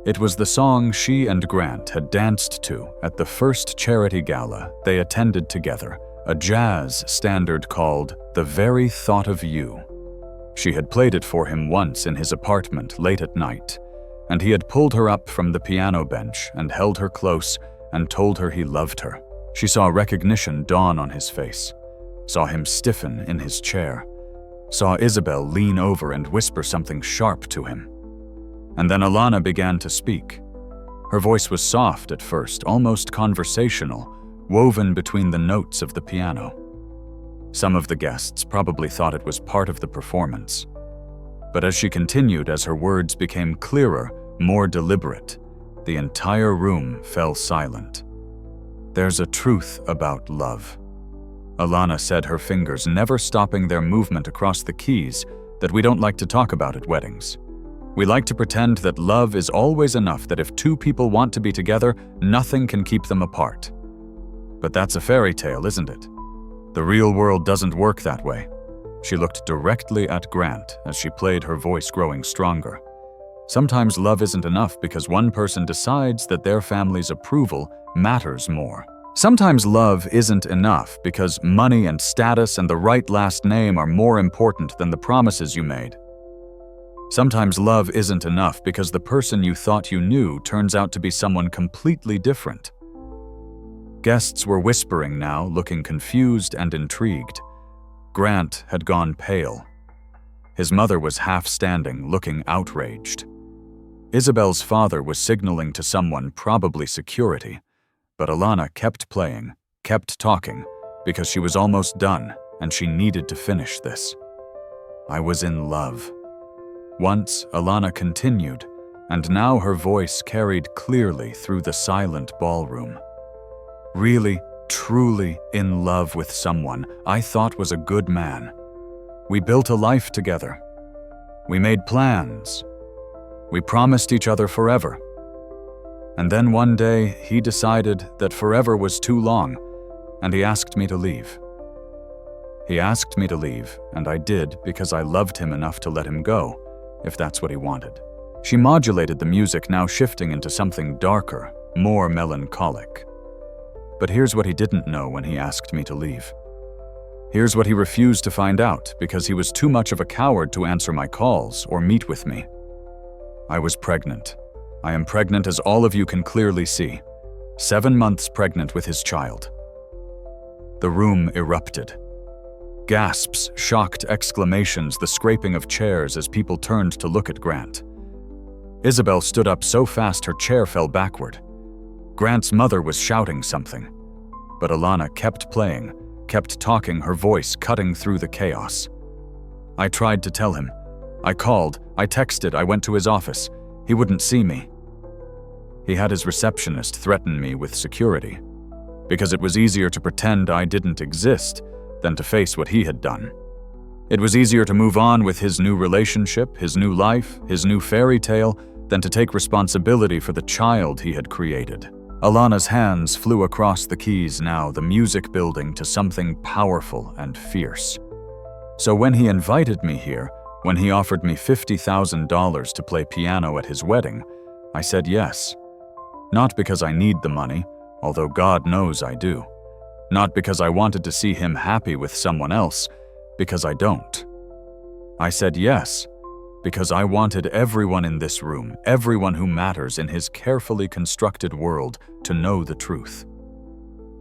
Speaker 1: It was the song she and Grant had danced to at the first charity gala they attended together, a jazz standard called "The Very Thought of You." She had played it for him once in his apartment late at night, and he had pulled her up from the piano bench and held her close and told her he loved her. She saw recognition dawn on his face, saw him stiffen in his chair, saw Isabel lean over and whisper something sharp to him. And then Alana began to speak. Her voice was soft at first, almost conversational, woven between the notes of the piano. Some of the guests probably thought it was part of the performance. But as she continued, as her words became clearer, more deliberate, the entire room fell silent. "There's a truth about love," Alana said, her fingers never stopping their movement across the keys, "that we don't like to talk about at weddings. We like to pretend that love is always enough, that if two people want to be together, nothing can keep them apart. But that's a fairy tale, isn't it? The real world doesn't work that way." She looked directly at Grant as she played, her voice growing stronger. "Sometimes love isn't enough because one person decides that their family's approval matters more. Sometimes love isn't enough because money and status and the right last name are more important than the promises you made. Sometimes love isn't enough because the person you thought you knew turns out to be someone completely different." Guests were whispering now, looking confused and intrigued. Grant had gone pale. His mother was half standing, looking outraged. Isabel's father was signaling to someone, probably security, but Alana kept playing, kept talking, because she was almost done and she needed to finish this. "I was in love." Once, Alana continued, and now her voice carried clearly through the silent ballroom. "Really, truly in love with someone I thought was a good man. We built a life together. We made plans. We promised each other forever. And then one day, he decided that forever was too long, and he asked me to leave. He asked me to leave, and I did because I loved him enough to let him go, if that's what he wanted." She modulated the music, now shifting into something darker, more melancholic. "But here's what he didn't know when he asked me to leave. Here's what he refused to find out because he was too much of a coward to answer my calls or meet with me. I was pregnant. I am pregnant, as all of you can clearly see. 7 months pregnant with his child." The room erupted. Gasps, shocked exclamations, the scraping of chairs as people turned to look at Grant. Isabel stood up so fast her chair fell backward. Grant's mother was shouting something, but Alana kept playing, kept talking, her voice cutting through the chaos. "I tried to tell him. I called, I texted, I went to his office. He wouldn't see me. He had his receptionist threaten me with security, because it was easier to pretend I didn't exist than to face what he had done. It was easier to move on with his new relationship, his new life, his new fairy tale, than to take responsibility for the child he had created." Alana's hands flew across the keys now, the music building to something powerful and fierce. "So when he invited me here, when he offered me $50,000 to play piano at his wedding, I said yes. Not because I need the money, although God knows I do. Not because I wanted to see him happy with someone else, because I don't. I said yes, because I wanted everyone in this room, everyone who matters in his carefully constructed world, to know the truth.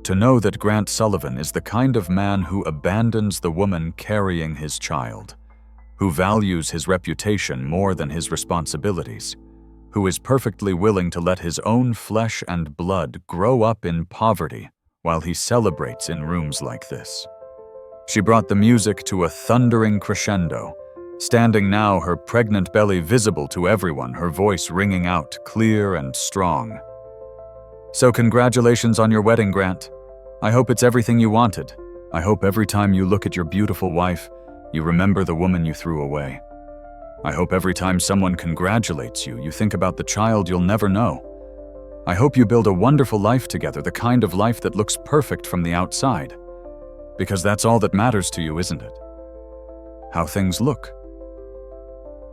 Speaker 1: To know that Grant Sullivan is the kind of man who abandons the woman carrying his child, who values his reputation more than his responsibilities, who is perfectly willing to let his own flesh and blood grow up in poverty while he celebrates in rooms like this." She brought the music to a thundering crescendo, standing now, her pregnant belly visible to everyone, her voice ringing out, clear and strong. "So congratulations on your wedding, Grant. I hope it's everything you wanted. I hope every time you look at your beautiful wife, you remember the woman you threw away. I hope every time someone congratulates you, you think about the child you'll never know. I hope you build a wonderful life together, the kind of life that looks perfect from the outside. Because that's all that matters to you, isn't it? How things look."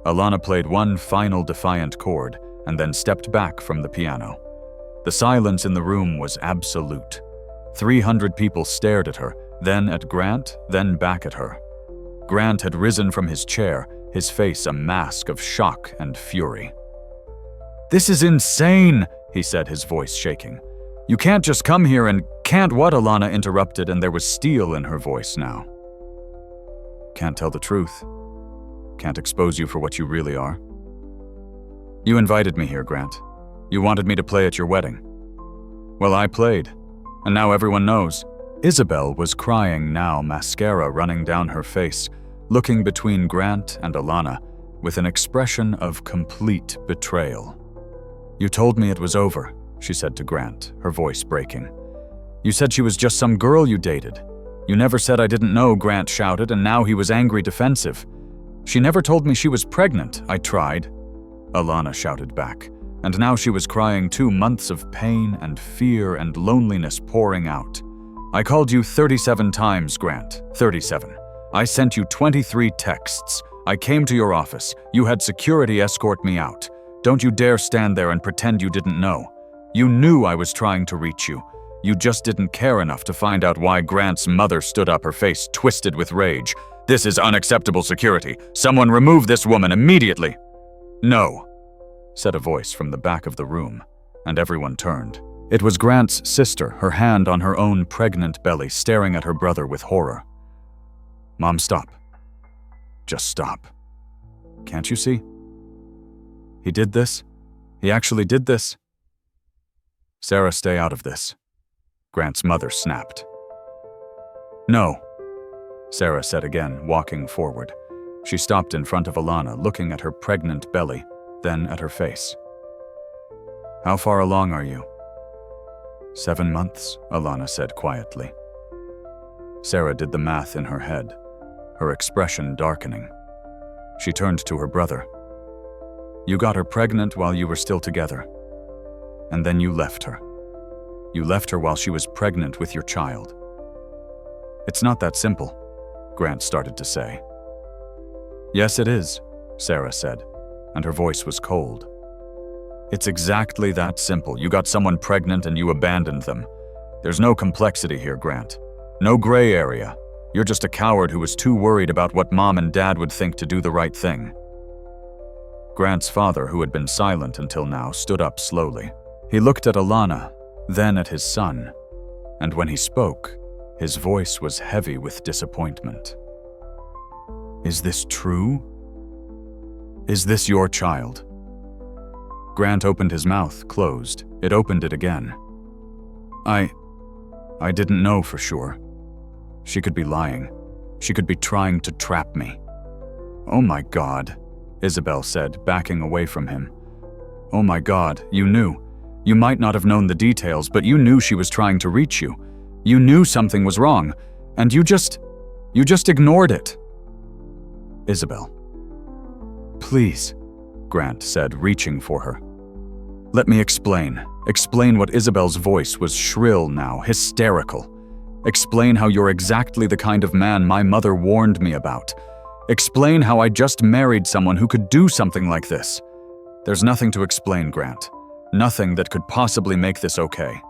Speaker 1: Alana played one final defiant chord and then stepped back from the piano. The silence in the room was absolute. 300 people stared at her, then at Grant, then back at her. Grant had risen from his chair, his face a mask of shock and fury. "This is insane," he said, his voice shaking. "You can't just come here and—" "Can't what?" Alana interrupted, and there was steel in her voice now. "Can't tell the truth. Can't expose you for what you really are. You invited me here, Grant. You wanted me to play at your wedding. Well, I played, and now everyone knows." Isabel was crying now, mascara running down her face, looking between Grant and Alana with an expression of complete betrayal. "You told me it was over," she said to Grant, her voice breaking. "You said she was just some girl you dated. You never said I didn't know," Grant shouted, and now he was angry, defensive. "She never told me she was pregnant. I tried," Alana shouted back, and now she was crying too, months of pain and fear and loneliness pouring out. "I called you 37 times, Grant. 37. I sent you 23 texts. I came to your office. You had security escort me out. Don't you dare stand there and pretend you didn't know. You knew I was trying to reach you. You just didn't care enough to find out why." Grant's mother stood up, her face twisted with rage. "This is unacceptable security. Someone remove this woman immediately." "No," said a voice from the back of the room, and everyone turned. It was Grant's sister, her hand on her own pregnant belly, staring at her brother with horror. "Mom, stop. Just stop. Can't you see? He did this. He actually did this." "Sarah, stay out of this," Grant's mother snapped. "No," Sarah said again, walking forward. She stopped in front of Alana, looking at her pregnant belly, then at her face. "How far along are you?" 7 months, Alana said quietly. Sarah did the math in her head, her expression darkening. She turned to her brother. "You got her pregnant while you were still together, and then you left her. You left her while she was pregnant with your child." "It's not that simple," Grant started to say. "Yes, it is," Sarah said, and her voice was cold. "It's exactly that simple. You got someone pregnant and you abandoned them. There's no complexity here, Grant. No gray area. You're just a coward who was too worried about what Mom and Dad would think to do the right thing." Grant's father, who had been silent until now, stood up slowly. He looked at Alana, then at his son, and when he spoke, his voice was heavy with disappointment. "Is this true? Is this your child?" Grant opened his mouth, closed. It opened it again. I didn't know for sure. She could be lying. She could be trying to trap me." "Oh my God," Isabel said, backing away from him. "Oh my God, you knew. You might not have known the details, but you knew she was trying to reach you. You knew something was wrong, and you just ignored it." "Isabel, please," Grant said, reaching for her. "Let me explain. Explain." What Isabel's voice was shrill now, hysterical. "Explain how you're exactly the kind of man my mother warned me about. Explain how I just married someone who could do something like this." "There's nothing to explain, Grant. Nothing that could possibly make this okay."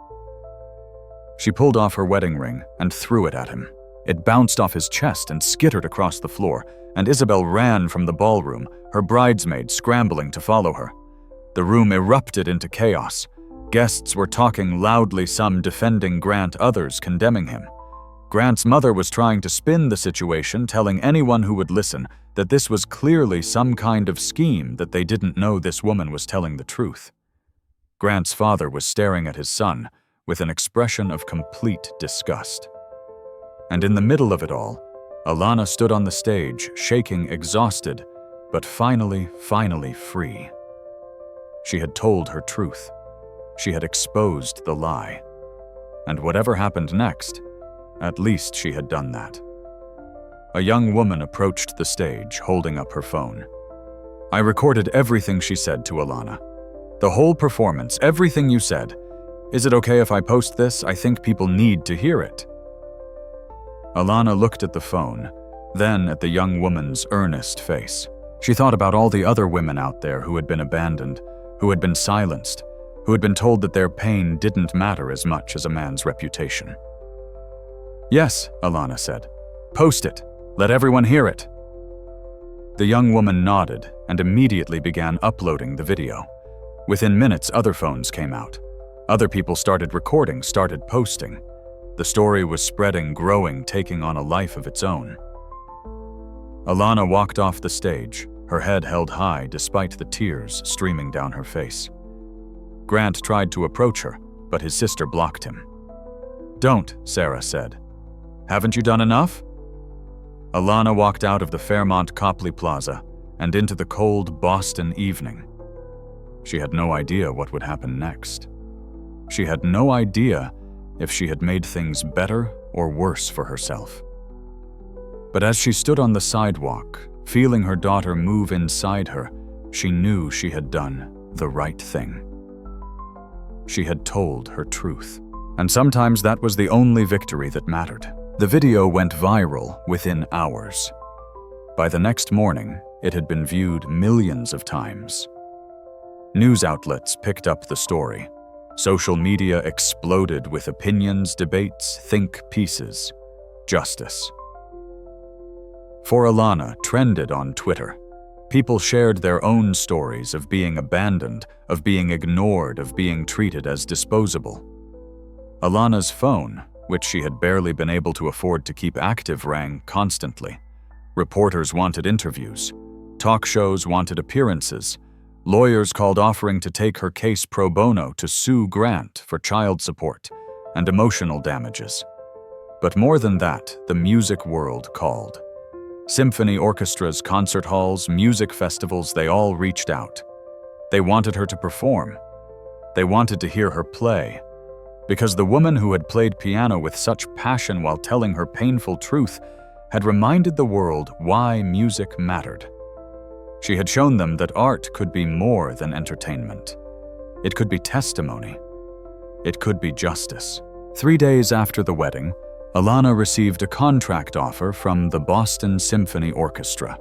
Speaker 1: She pulled off her wedding ring and threw it at him. It bounced off his chest and skittered across the floor, and Isabel ran from the ballroom, her bridesmaid scrambling to follow her. The room erupted into chaos. Guests were talking loudly, some defending Grant, others condemning him. Grant's mother was trying to spin the situation, telling anyone who would listen that this was clearly some kind of scheme, that they didn't know this woman was telling the truth. Grant's father was staring at his son with an expression of complete disgust. And in the middle of it all, Alana stood on the stage, shaking, exhausted, but finally free. She had told her truth. She had exposed the lie. And whatever happened next, at least she had done that. A young woman approached the stage, holding up her phone. I recorded everything she said to Alana. The whole performance, everything you said. Is it okay if I post this? I think people need to hear it. Alana looked at the phone, then at the young woman's earnest face. She thought about all the other women out there who had been abandoned, who had been silenced, who had been told that their pain didn't matter as much as a man's reputation. Yes, Alana said. Post it. Let everyone hear it. The young woman nodded and immediately began uploading the video. Within minutes, other phones came out. Other people started recording, started posting. The story was spreading, growing, taking on a life of its own. Alana walked off the stage, her head held high despite the tears streaming down her face. Grant tried to approach her, but his sister blocked him. Don't, Sarah said. Haven't you done enough? Alana walked out of the Fairmont Copley Plaza and into the cold Boston evening. She had no idea what would happen next. She had no idea if she had made things better or worse for herself. But as she stood on the sidewalk, feeling her daughter move inside her, she knew she had done the right thing. She had told her truth, and sometimes that was the only victory that mattered. The video went viral within hours. By the next morning, it had been viewed millions of times. News outlets picked up the story. Social media exploded with opinions, debates, think pieces, justice. For Alana trended on Twitter. People shared their own stories of being abandoned, of being ignored, of being treated as disposable. Alana's phone, which she had barely been able to afford to keep active, rang constantly. Reporters wanted interviews. Talk shows wanted appearances. Lawyers called offering to take her case pro bono to sue Grant for child support and emotional damages. But more than that, the music world called. Symphony orchestras, concert halls, music festivals, they all reached out. They wanted her to perform. They wanted to hear her play. Because the woman who had played piano with such passion while telling her painful truth had reminded the world why music mattered. She had shown them that art could be more than entertainment. It could be testimony. It could be justice. 3 days after the wedding, Alana received a contract offer from the Boston Symphony Orchestra.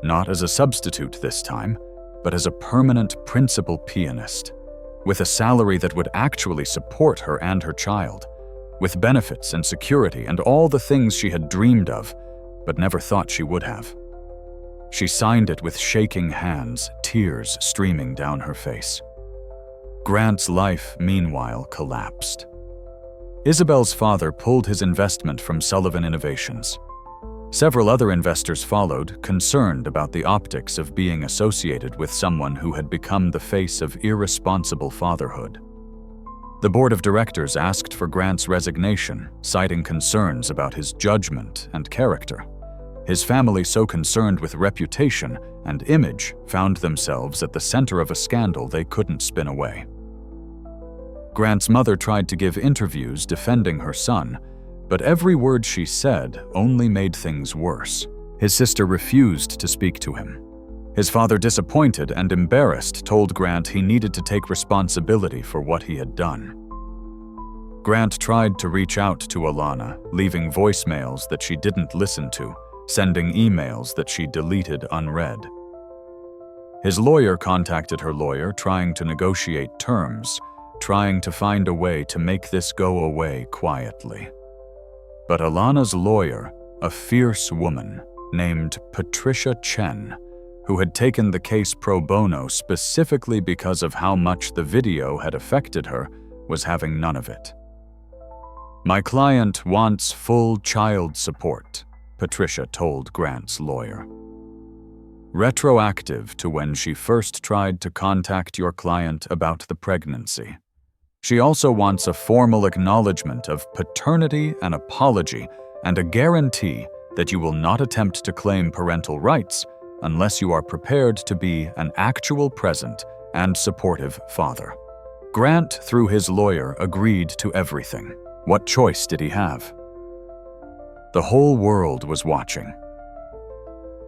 Speaker 1: Not as a substitute this time, but as a permanent principal pianist, with a salary that would actually support her and her child, with benefits and security and all the things she had dreamed of, but never thought she would have. She signed it with shaking hands, tears streaming down her face. Grant's life, meanwhile, collapsed. Isabel's father pulled his investment from Sullivan Innovations. Several other investors followed, concerned about the optics of being associated with someone who had become the face of irresponsible fatherhood. The board of directors asked for Grant's resignation, citing concerns about his judgment and character. His family, so concerned with reputation and image, found themselves at the center of a scandal they couldn't spin away. Grant's mother tried to give interviews defending her son, but every word she said only made things worse. His sister refused to speak to him. His father, disappointed and embarrassed, told Grant he needed to take responsibility for what he had done. Grant tried to reach out to Alana, leaving voicemails that she didn't listen to, sending emails that she deleted unread. His lawyer contacted her lawyer, trying to negotiate terms, trying to find a way to make this go away quietly. But Alana's lawyer, a fierce woman named Patricia Chen, who had taken the case pro bono specifically because of how much the video had affected her, was having none of it. My client wants full child support, Patricia told Grant's lawyer. Retroactive to when she first tried to contact your client about the pregnancy. She also wants a formal acknowledgement of paternity, an apology, and a guarantee that you will not attempt to claim parental rights unless you are prepared to be an actual present and supportive father. Grant, through his lawyer, agreed to everything. What choice did he have? The whole world was watching.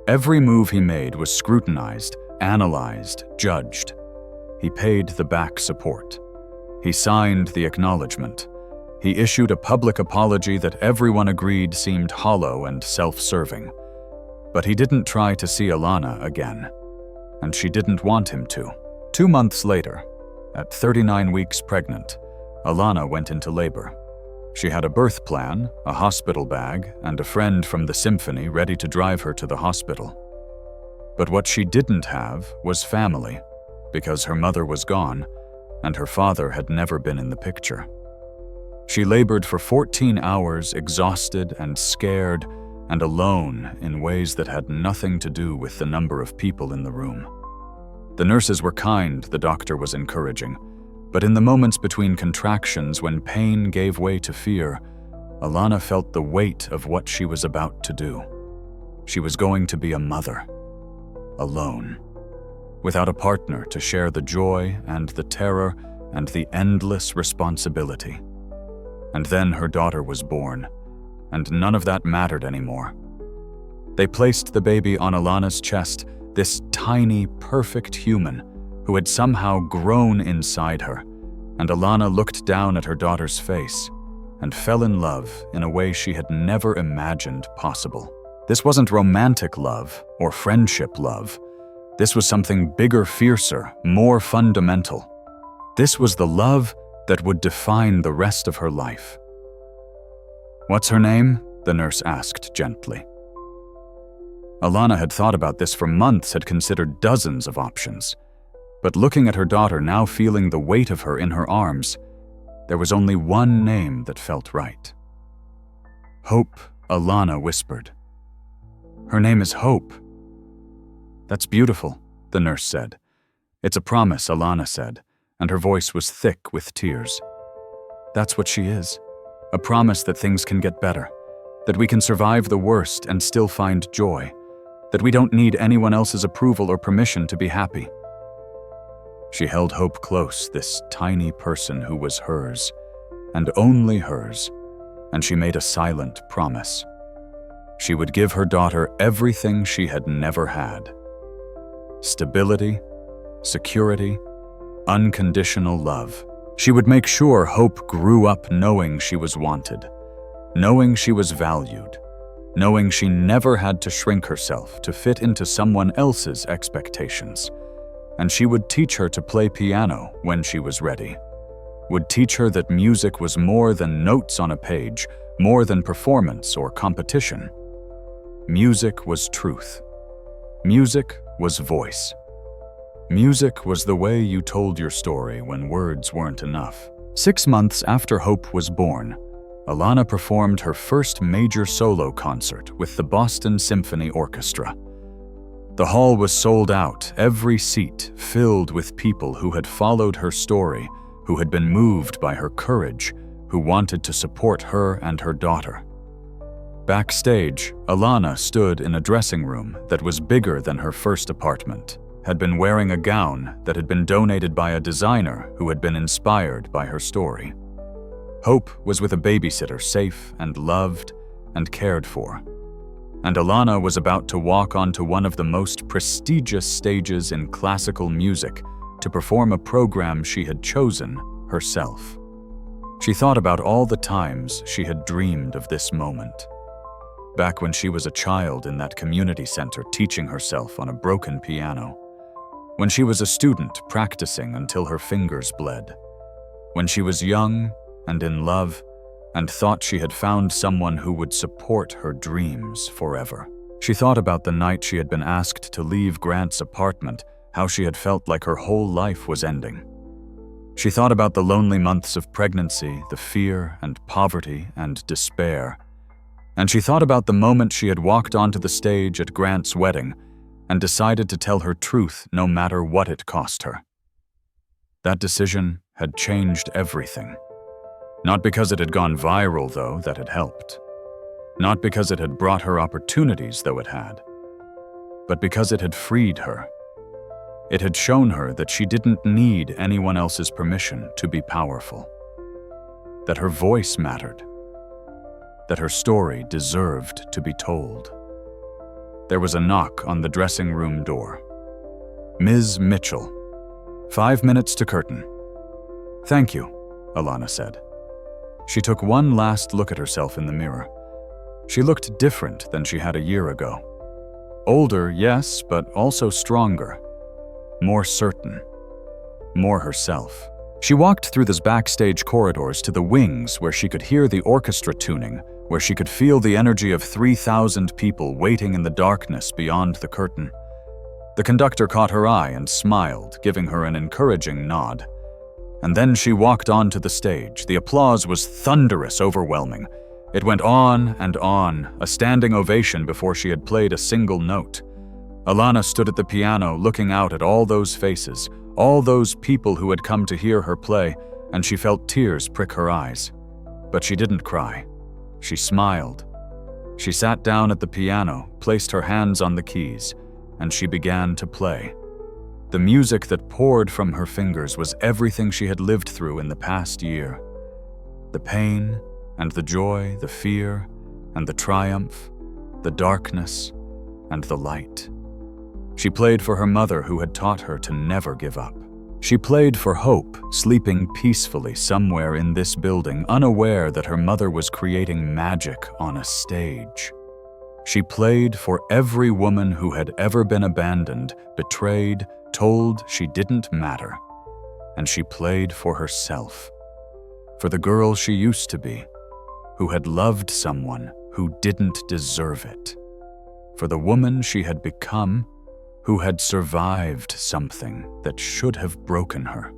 Speaker 1: Every move he made was scrutinized, analyzed, judged. He paid the back support. He signed the acknowledgement. He issued a public apology that everyone agreed seemed hollow and self-serving. But he didn't try to see Alana again, and she didn't want him to. 2 months later, at 39 weeks pregnant, Alana went into labor. She had a birth plan, a hospital bag, and a friend from the symphony ready to drive her to the hospital. But what she didn't have was family, because her mother was gone, and her father had never been in the picture. She labored for 14 hours, exhausted and scared, and alone in ways that had nothing to do with the number of people in the room. The nurses were kind, the doctor was encouraging, but in the moments between contractions when pain gave way to fear, Alana felt the weight of what she was about to do. She was going to be a mother, alone, without a partner to share the joy and the terror and the endless responsibility. And then her daughter was born, and none of that mattered anymore. They placed the baby on Alana's chest, this tiny, perfect human who had somehow grown inside her, and Alana looked down at her daughter's face and fell in love in a way she had never imagined possible. This wasn't romantic love or friendship love. This was something bigger, fiercer, more fundamental. This was the love that would define the rest of her life. "What's her name?" the nurse asked gently. Alana had thought about this for months, had considered dozens of options. But looking at her daughter, now feeling the weight of her in her arms, there was only one name that felt right. "Hope," Alana whispered. "Her name is Hope." "That's beautiful," the nurse said. "It's a promise," Alana said, and her voice was thick with tears. "That's what she is. A promise that things can get better, that we can survive the worst and still find joy, that we don't need anyone else's approval or permission to be happy." She held Hope close, this tiny person who was hers, and only hers, and she made a silent promise. She would give her daughter everything she had never had: stability, security, unconditional love. She would make sure Hope grew up knowing she was wanted, knowing she was valued, knowing she never had to shrink herself to fit into someone else's expectations. And she would teach her to play piano when she was ready, would teach her that music was more than notes on a page, more than performance or competition. Music was truth. Music was voice. Music was the way you told your story when words weren't enough. 6 months after Hope was born, Alana performed her first major solo concert with the Boston Symphony Orchestra. The hall was sold out, every seat filled with people who had followed her story, who had been moved by her courage, who wanted to support her and her daughter. Backstage, Alana stood in a dressing room that was bigger than her first apartment, had been wearing a gown that had been donated by a designer who had been inspired by her story. Hope was with a babysitter, safe and loved and cared for. And Alana was about to walk onto one of the most prestigious stages in classical music to perform a program she had chosen herself. She thought about all the times she had dreamed of this moment. Back when she was a child in that community center teaching herself on a broken piano. When she was a student practicing until her fingers bled. When she was young and in love and thought she had found someone who would support her dreams forever. She thought about the night she had been asked to leave Grant's apartment, how she had felt like her whole life was ending. She thought about the lonely months of pregnancy, the fear and poverty and despair. And she thought about the moment she had walked onto the stage at Grant's wedding and decided to tell her truth no matter what it cost her. That decision had changed everything. Not because it had gone viral, though, that had helped. Not because it had brought her opportunities, though it had, but because it had freed her. It had shown her that she didn't need anyone else's permission to be powerful, that her voice mattered, that her story deserved to be told. There was a knock on the dressing room door. "Ms. Mitchell, 5 minutes to curtain." "Thank you," Alana said. She took one last look at herself in the mirror. She looked different than she had a year ago. Older, yes, but also stronger. More certain. More herself. She walked through those backstage corridors to the wings where she could hear the orchestra tuning, where she could feel the energy of 3,000 people waiting in the darkness beyond the curtain. The conductor caught her eye and smiled, giving her an encouraging nod. And then she walked onto the stage. The applause was thunderous, overwhelming. It went on, a standing ovation before she had played a single note. Alana stood at the piano looking out at all those faces, all those people who had come to hear her play, and she felt tears prick her eyes. But she didn't cry. She smiled. She sat down at the piano, placed her hands on the keys, and she began to play. The music that poured from her fingers was everything she had lived through in the past year. The pain and the joy, the fear and the triumph, the darkness and the light. She played for her mother who had taught her to never give up. She played for Hope, sleeping peacefully somewhere in this building, unaware that her mother was creating magic on a stage. She played for every woman who had ever been abandoned, betrayed, told she didn't matter. And she played for herself, for the girl she used to be, who had loved someone who didn't deserve it, for the woman she had become, who had survived something that should have broken her,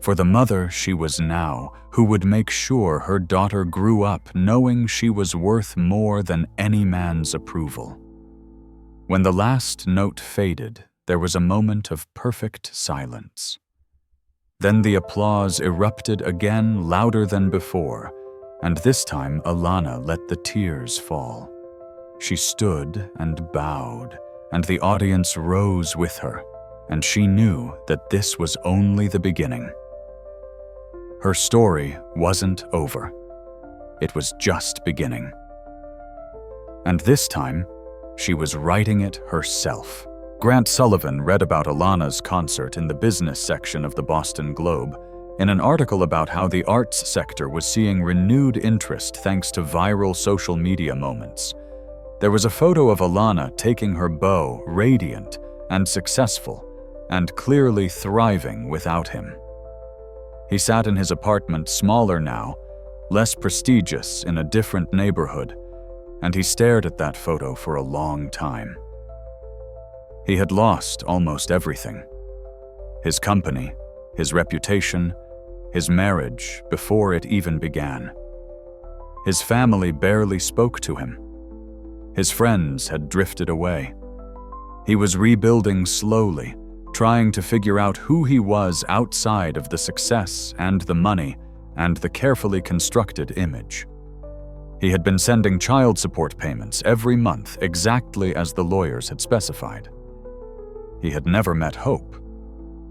Speaker 1: for the mother she was now, who would make sure her daughter grew up knowing she was worth more than any man's approval. When the last note faded, there was a moment of perfect silence. Then the applause erupted again, louder than before, and this time Alana let the tears fall. She stood and bowed, and the audience rose with her, and she knew that this was only the beginning. Her story wasn't over. It was just beginning. And this time, she was writing it herself. Grant Sullivan read about Alana's concert in the business section of the Boston Globe, in an article about how the arts sector was seeing renewed interest thanks to viral social media moments. There was a photo of Alana taking her bow, radiant and successful, and clearly thriving without him. He sat in his apartment, smaller now, less prestigious, in a different neighborhood, and he stared at that photo for a long time. He had lost almost everything. His company, his reputation, his marriage before it even began. His family barely spoke to him. His friends had drifted away. He was rebuilding slowly, trying to figure out who he was outside of the success and the money and the carefully constructed image. He had been sending child support payments every month exactly as the lawyers had specified. He had never met Hope,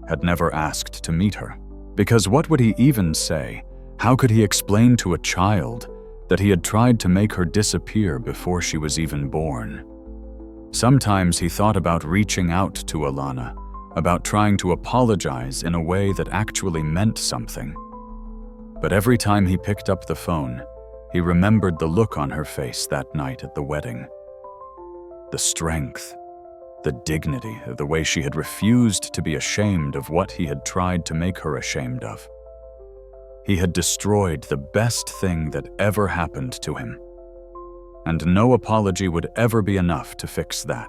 Speaker 1: had never asked to meet her. Because what would he even say? How could he explain to a child that he had tried to make her disappear before she was even born? Sometimes he thought about reaching out to Alana, about trying to apologize in a way that actually meant something. But every time he picked up the phone, he remembered the look on her face that night at the wedding. The strength, the dignity, the way she had refused to be ashamed of what he had tried to make her ashamed of. He had destroyed the best thing that ever happened to him, and no apology would ever be enough to fix that.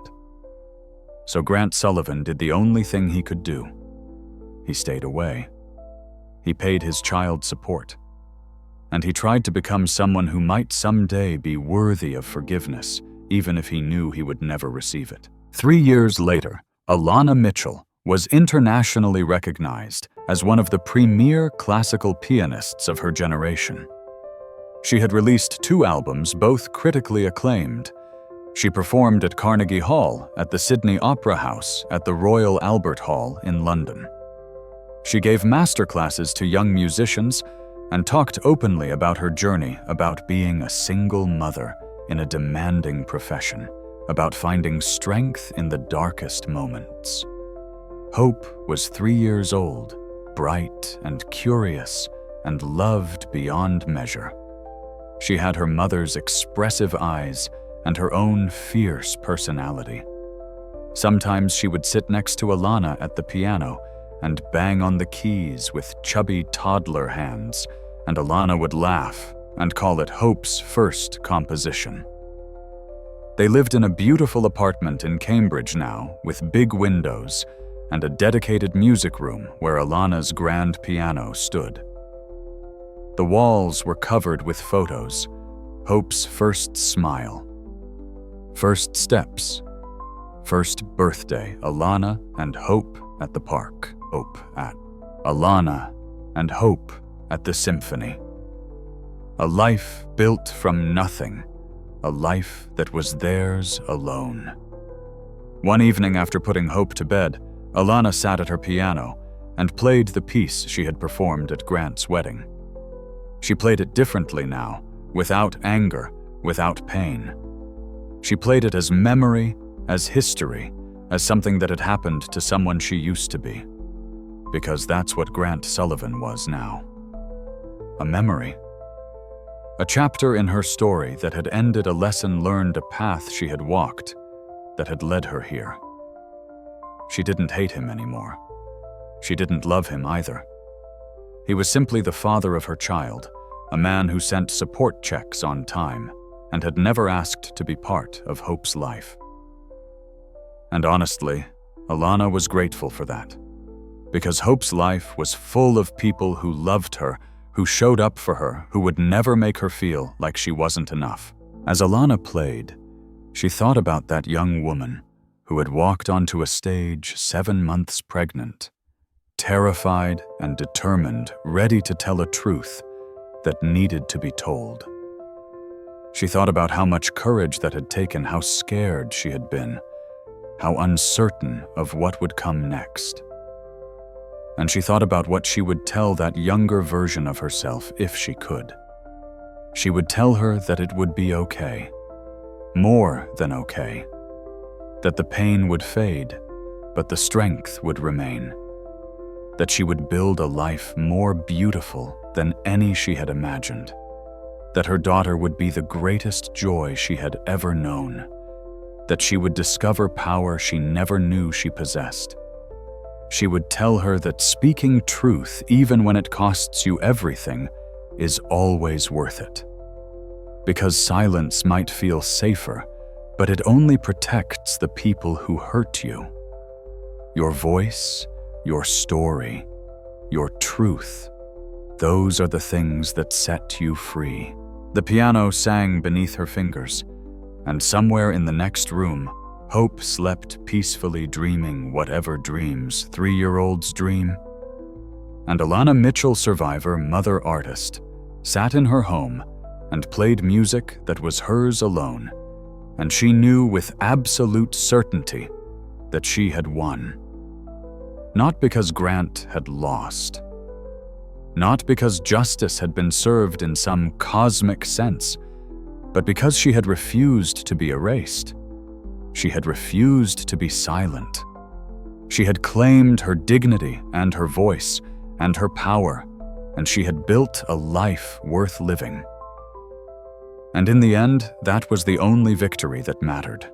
Speaker 1: So Grant Sullivan did the only thing he could do. He stayed away. He paid his child support, and he tried to become someone who might someday be worthy of forgiveness, even if he knew he would never receive it. 3 years later, Alana Mitchell was internationally recognized as one of the premier classical pianists of her generation. She had released 2 albums, both critically acclaimed. She performed at Carnegie Hall, at the Sydney Opera House, at the Royal Albert Hall in London. She gave masterclasses to young musicians and talked openly about her journey, about being a single mother in a demanding profession, about finding strength in the darkest moments. Hope was 3 years old, bright and curious, and loved beyond measure. She had her mother's expressive eyes and her own fierce personality. Sometimes she would sit next to Alana at the piano and bang on the keys with chubby toddler hands, and Alana would laugh and call it Hope's first composition. They lived in a beautiful apartment in Cambridge now, with big windows and a dedicated music room where Alana's grand piano stood. The walls were covered with photos, Hope's first smile, first steps, first birthday, Alana and Hope at the park, Hope at Alana and Hope at the symphony. A life built from nothing, a life that was theirs alone. One evening after putting Hope to bed, Alana sat at her piano and played the piece she had performed at Grant's wedding. She played it differently now, without anger, without pain. She played it as memory, as history, as something that had happened to someone she used to be. Because that's what Grant Sullivan was now. A memory. A chapter in her story that had ended a lesson learned, a path she had walked, that had led her here. She didn't hate him anymore. She didn't love him either. He was simply the father of her child, a man who sent support checks on time and had never asked to be part of Hope's life. And honestly, Alana was grateful for that, because Hope's life was full of people who loved her, who showed up for her, who would never make her feel like she wasn't enough. As Alana played, she thought about that young woman who had walked onto a stage 7 months pregnant, terrified and determined, ready to tell a truth that needed to be told. She thought about how much courage that had taken, how scared she had been, how uncertain of what would come next. And she thought about what she would tell that younger version of herself if she could. She would tell her that it would be okay, more than okay, that the pain would fade, but the strength would remain, that she would build a life more beautiful than any she had imagined, that her daughter would be the greatest joy she had ever known, that she would discover power she never knew she possessed. She would tell her that speaking truth, even when it costs you everything, is always worth it. Because silence might feel safer, but it only protects the people who hurt you. Your voice, your story, your truth, those are the things that set you free. The piano sang beneath her fingers, and somewhere in the next room, Hope slept peacefully, dreaming whatever dreams 3-year-olds dream. And Alana Mitchell, survivor, mother artist, sat in her home and played music that was hers alone, and she knew with absolute certainty that she had won. Not because Grant had lost, not because justice had been served in some cosmic sense, but because she had refused to be erased. She had refused to be silent. She had claimed her dignity and her voice and her power, and she had built a life worth living. And in the end, that was the only victory that mattered.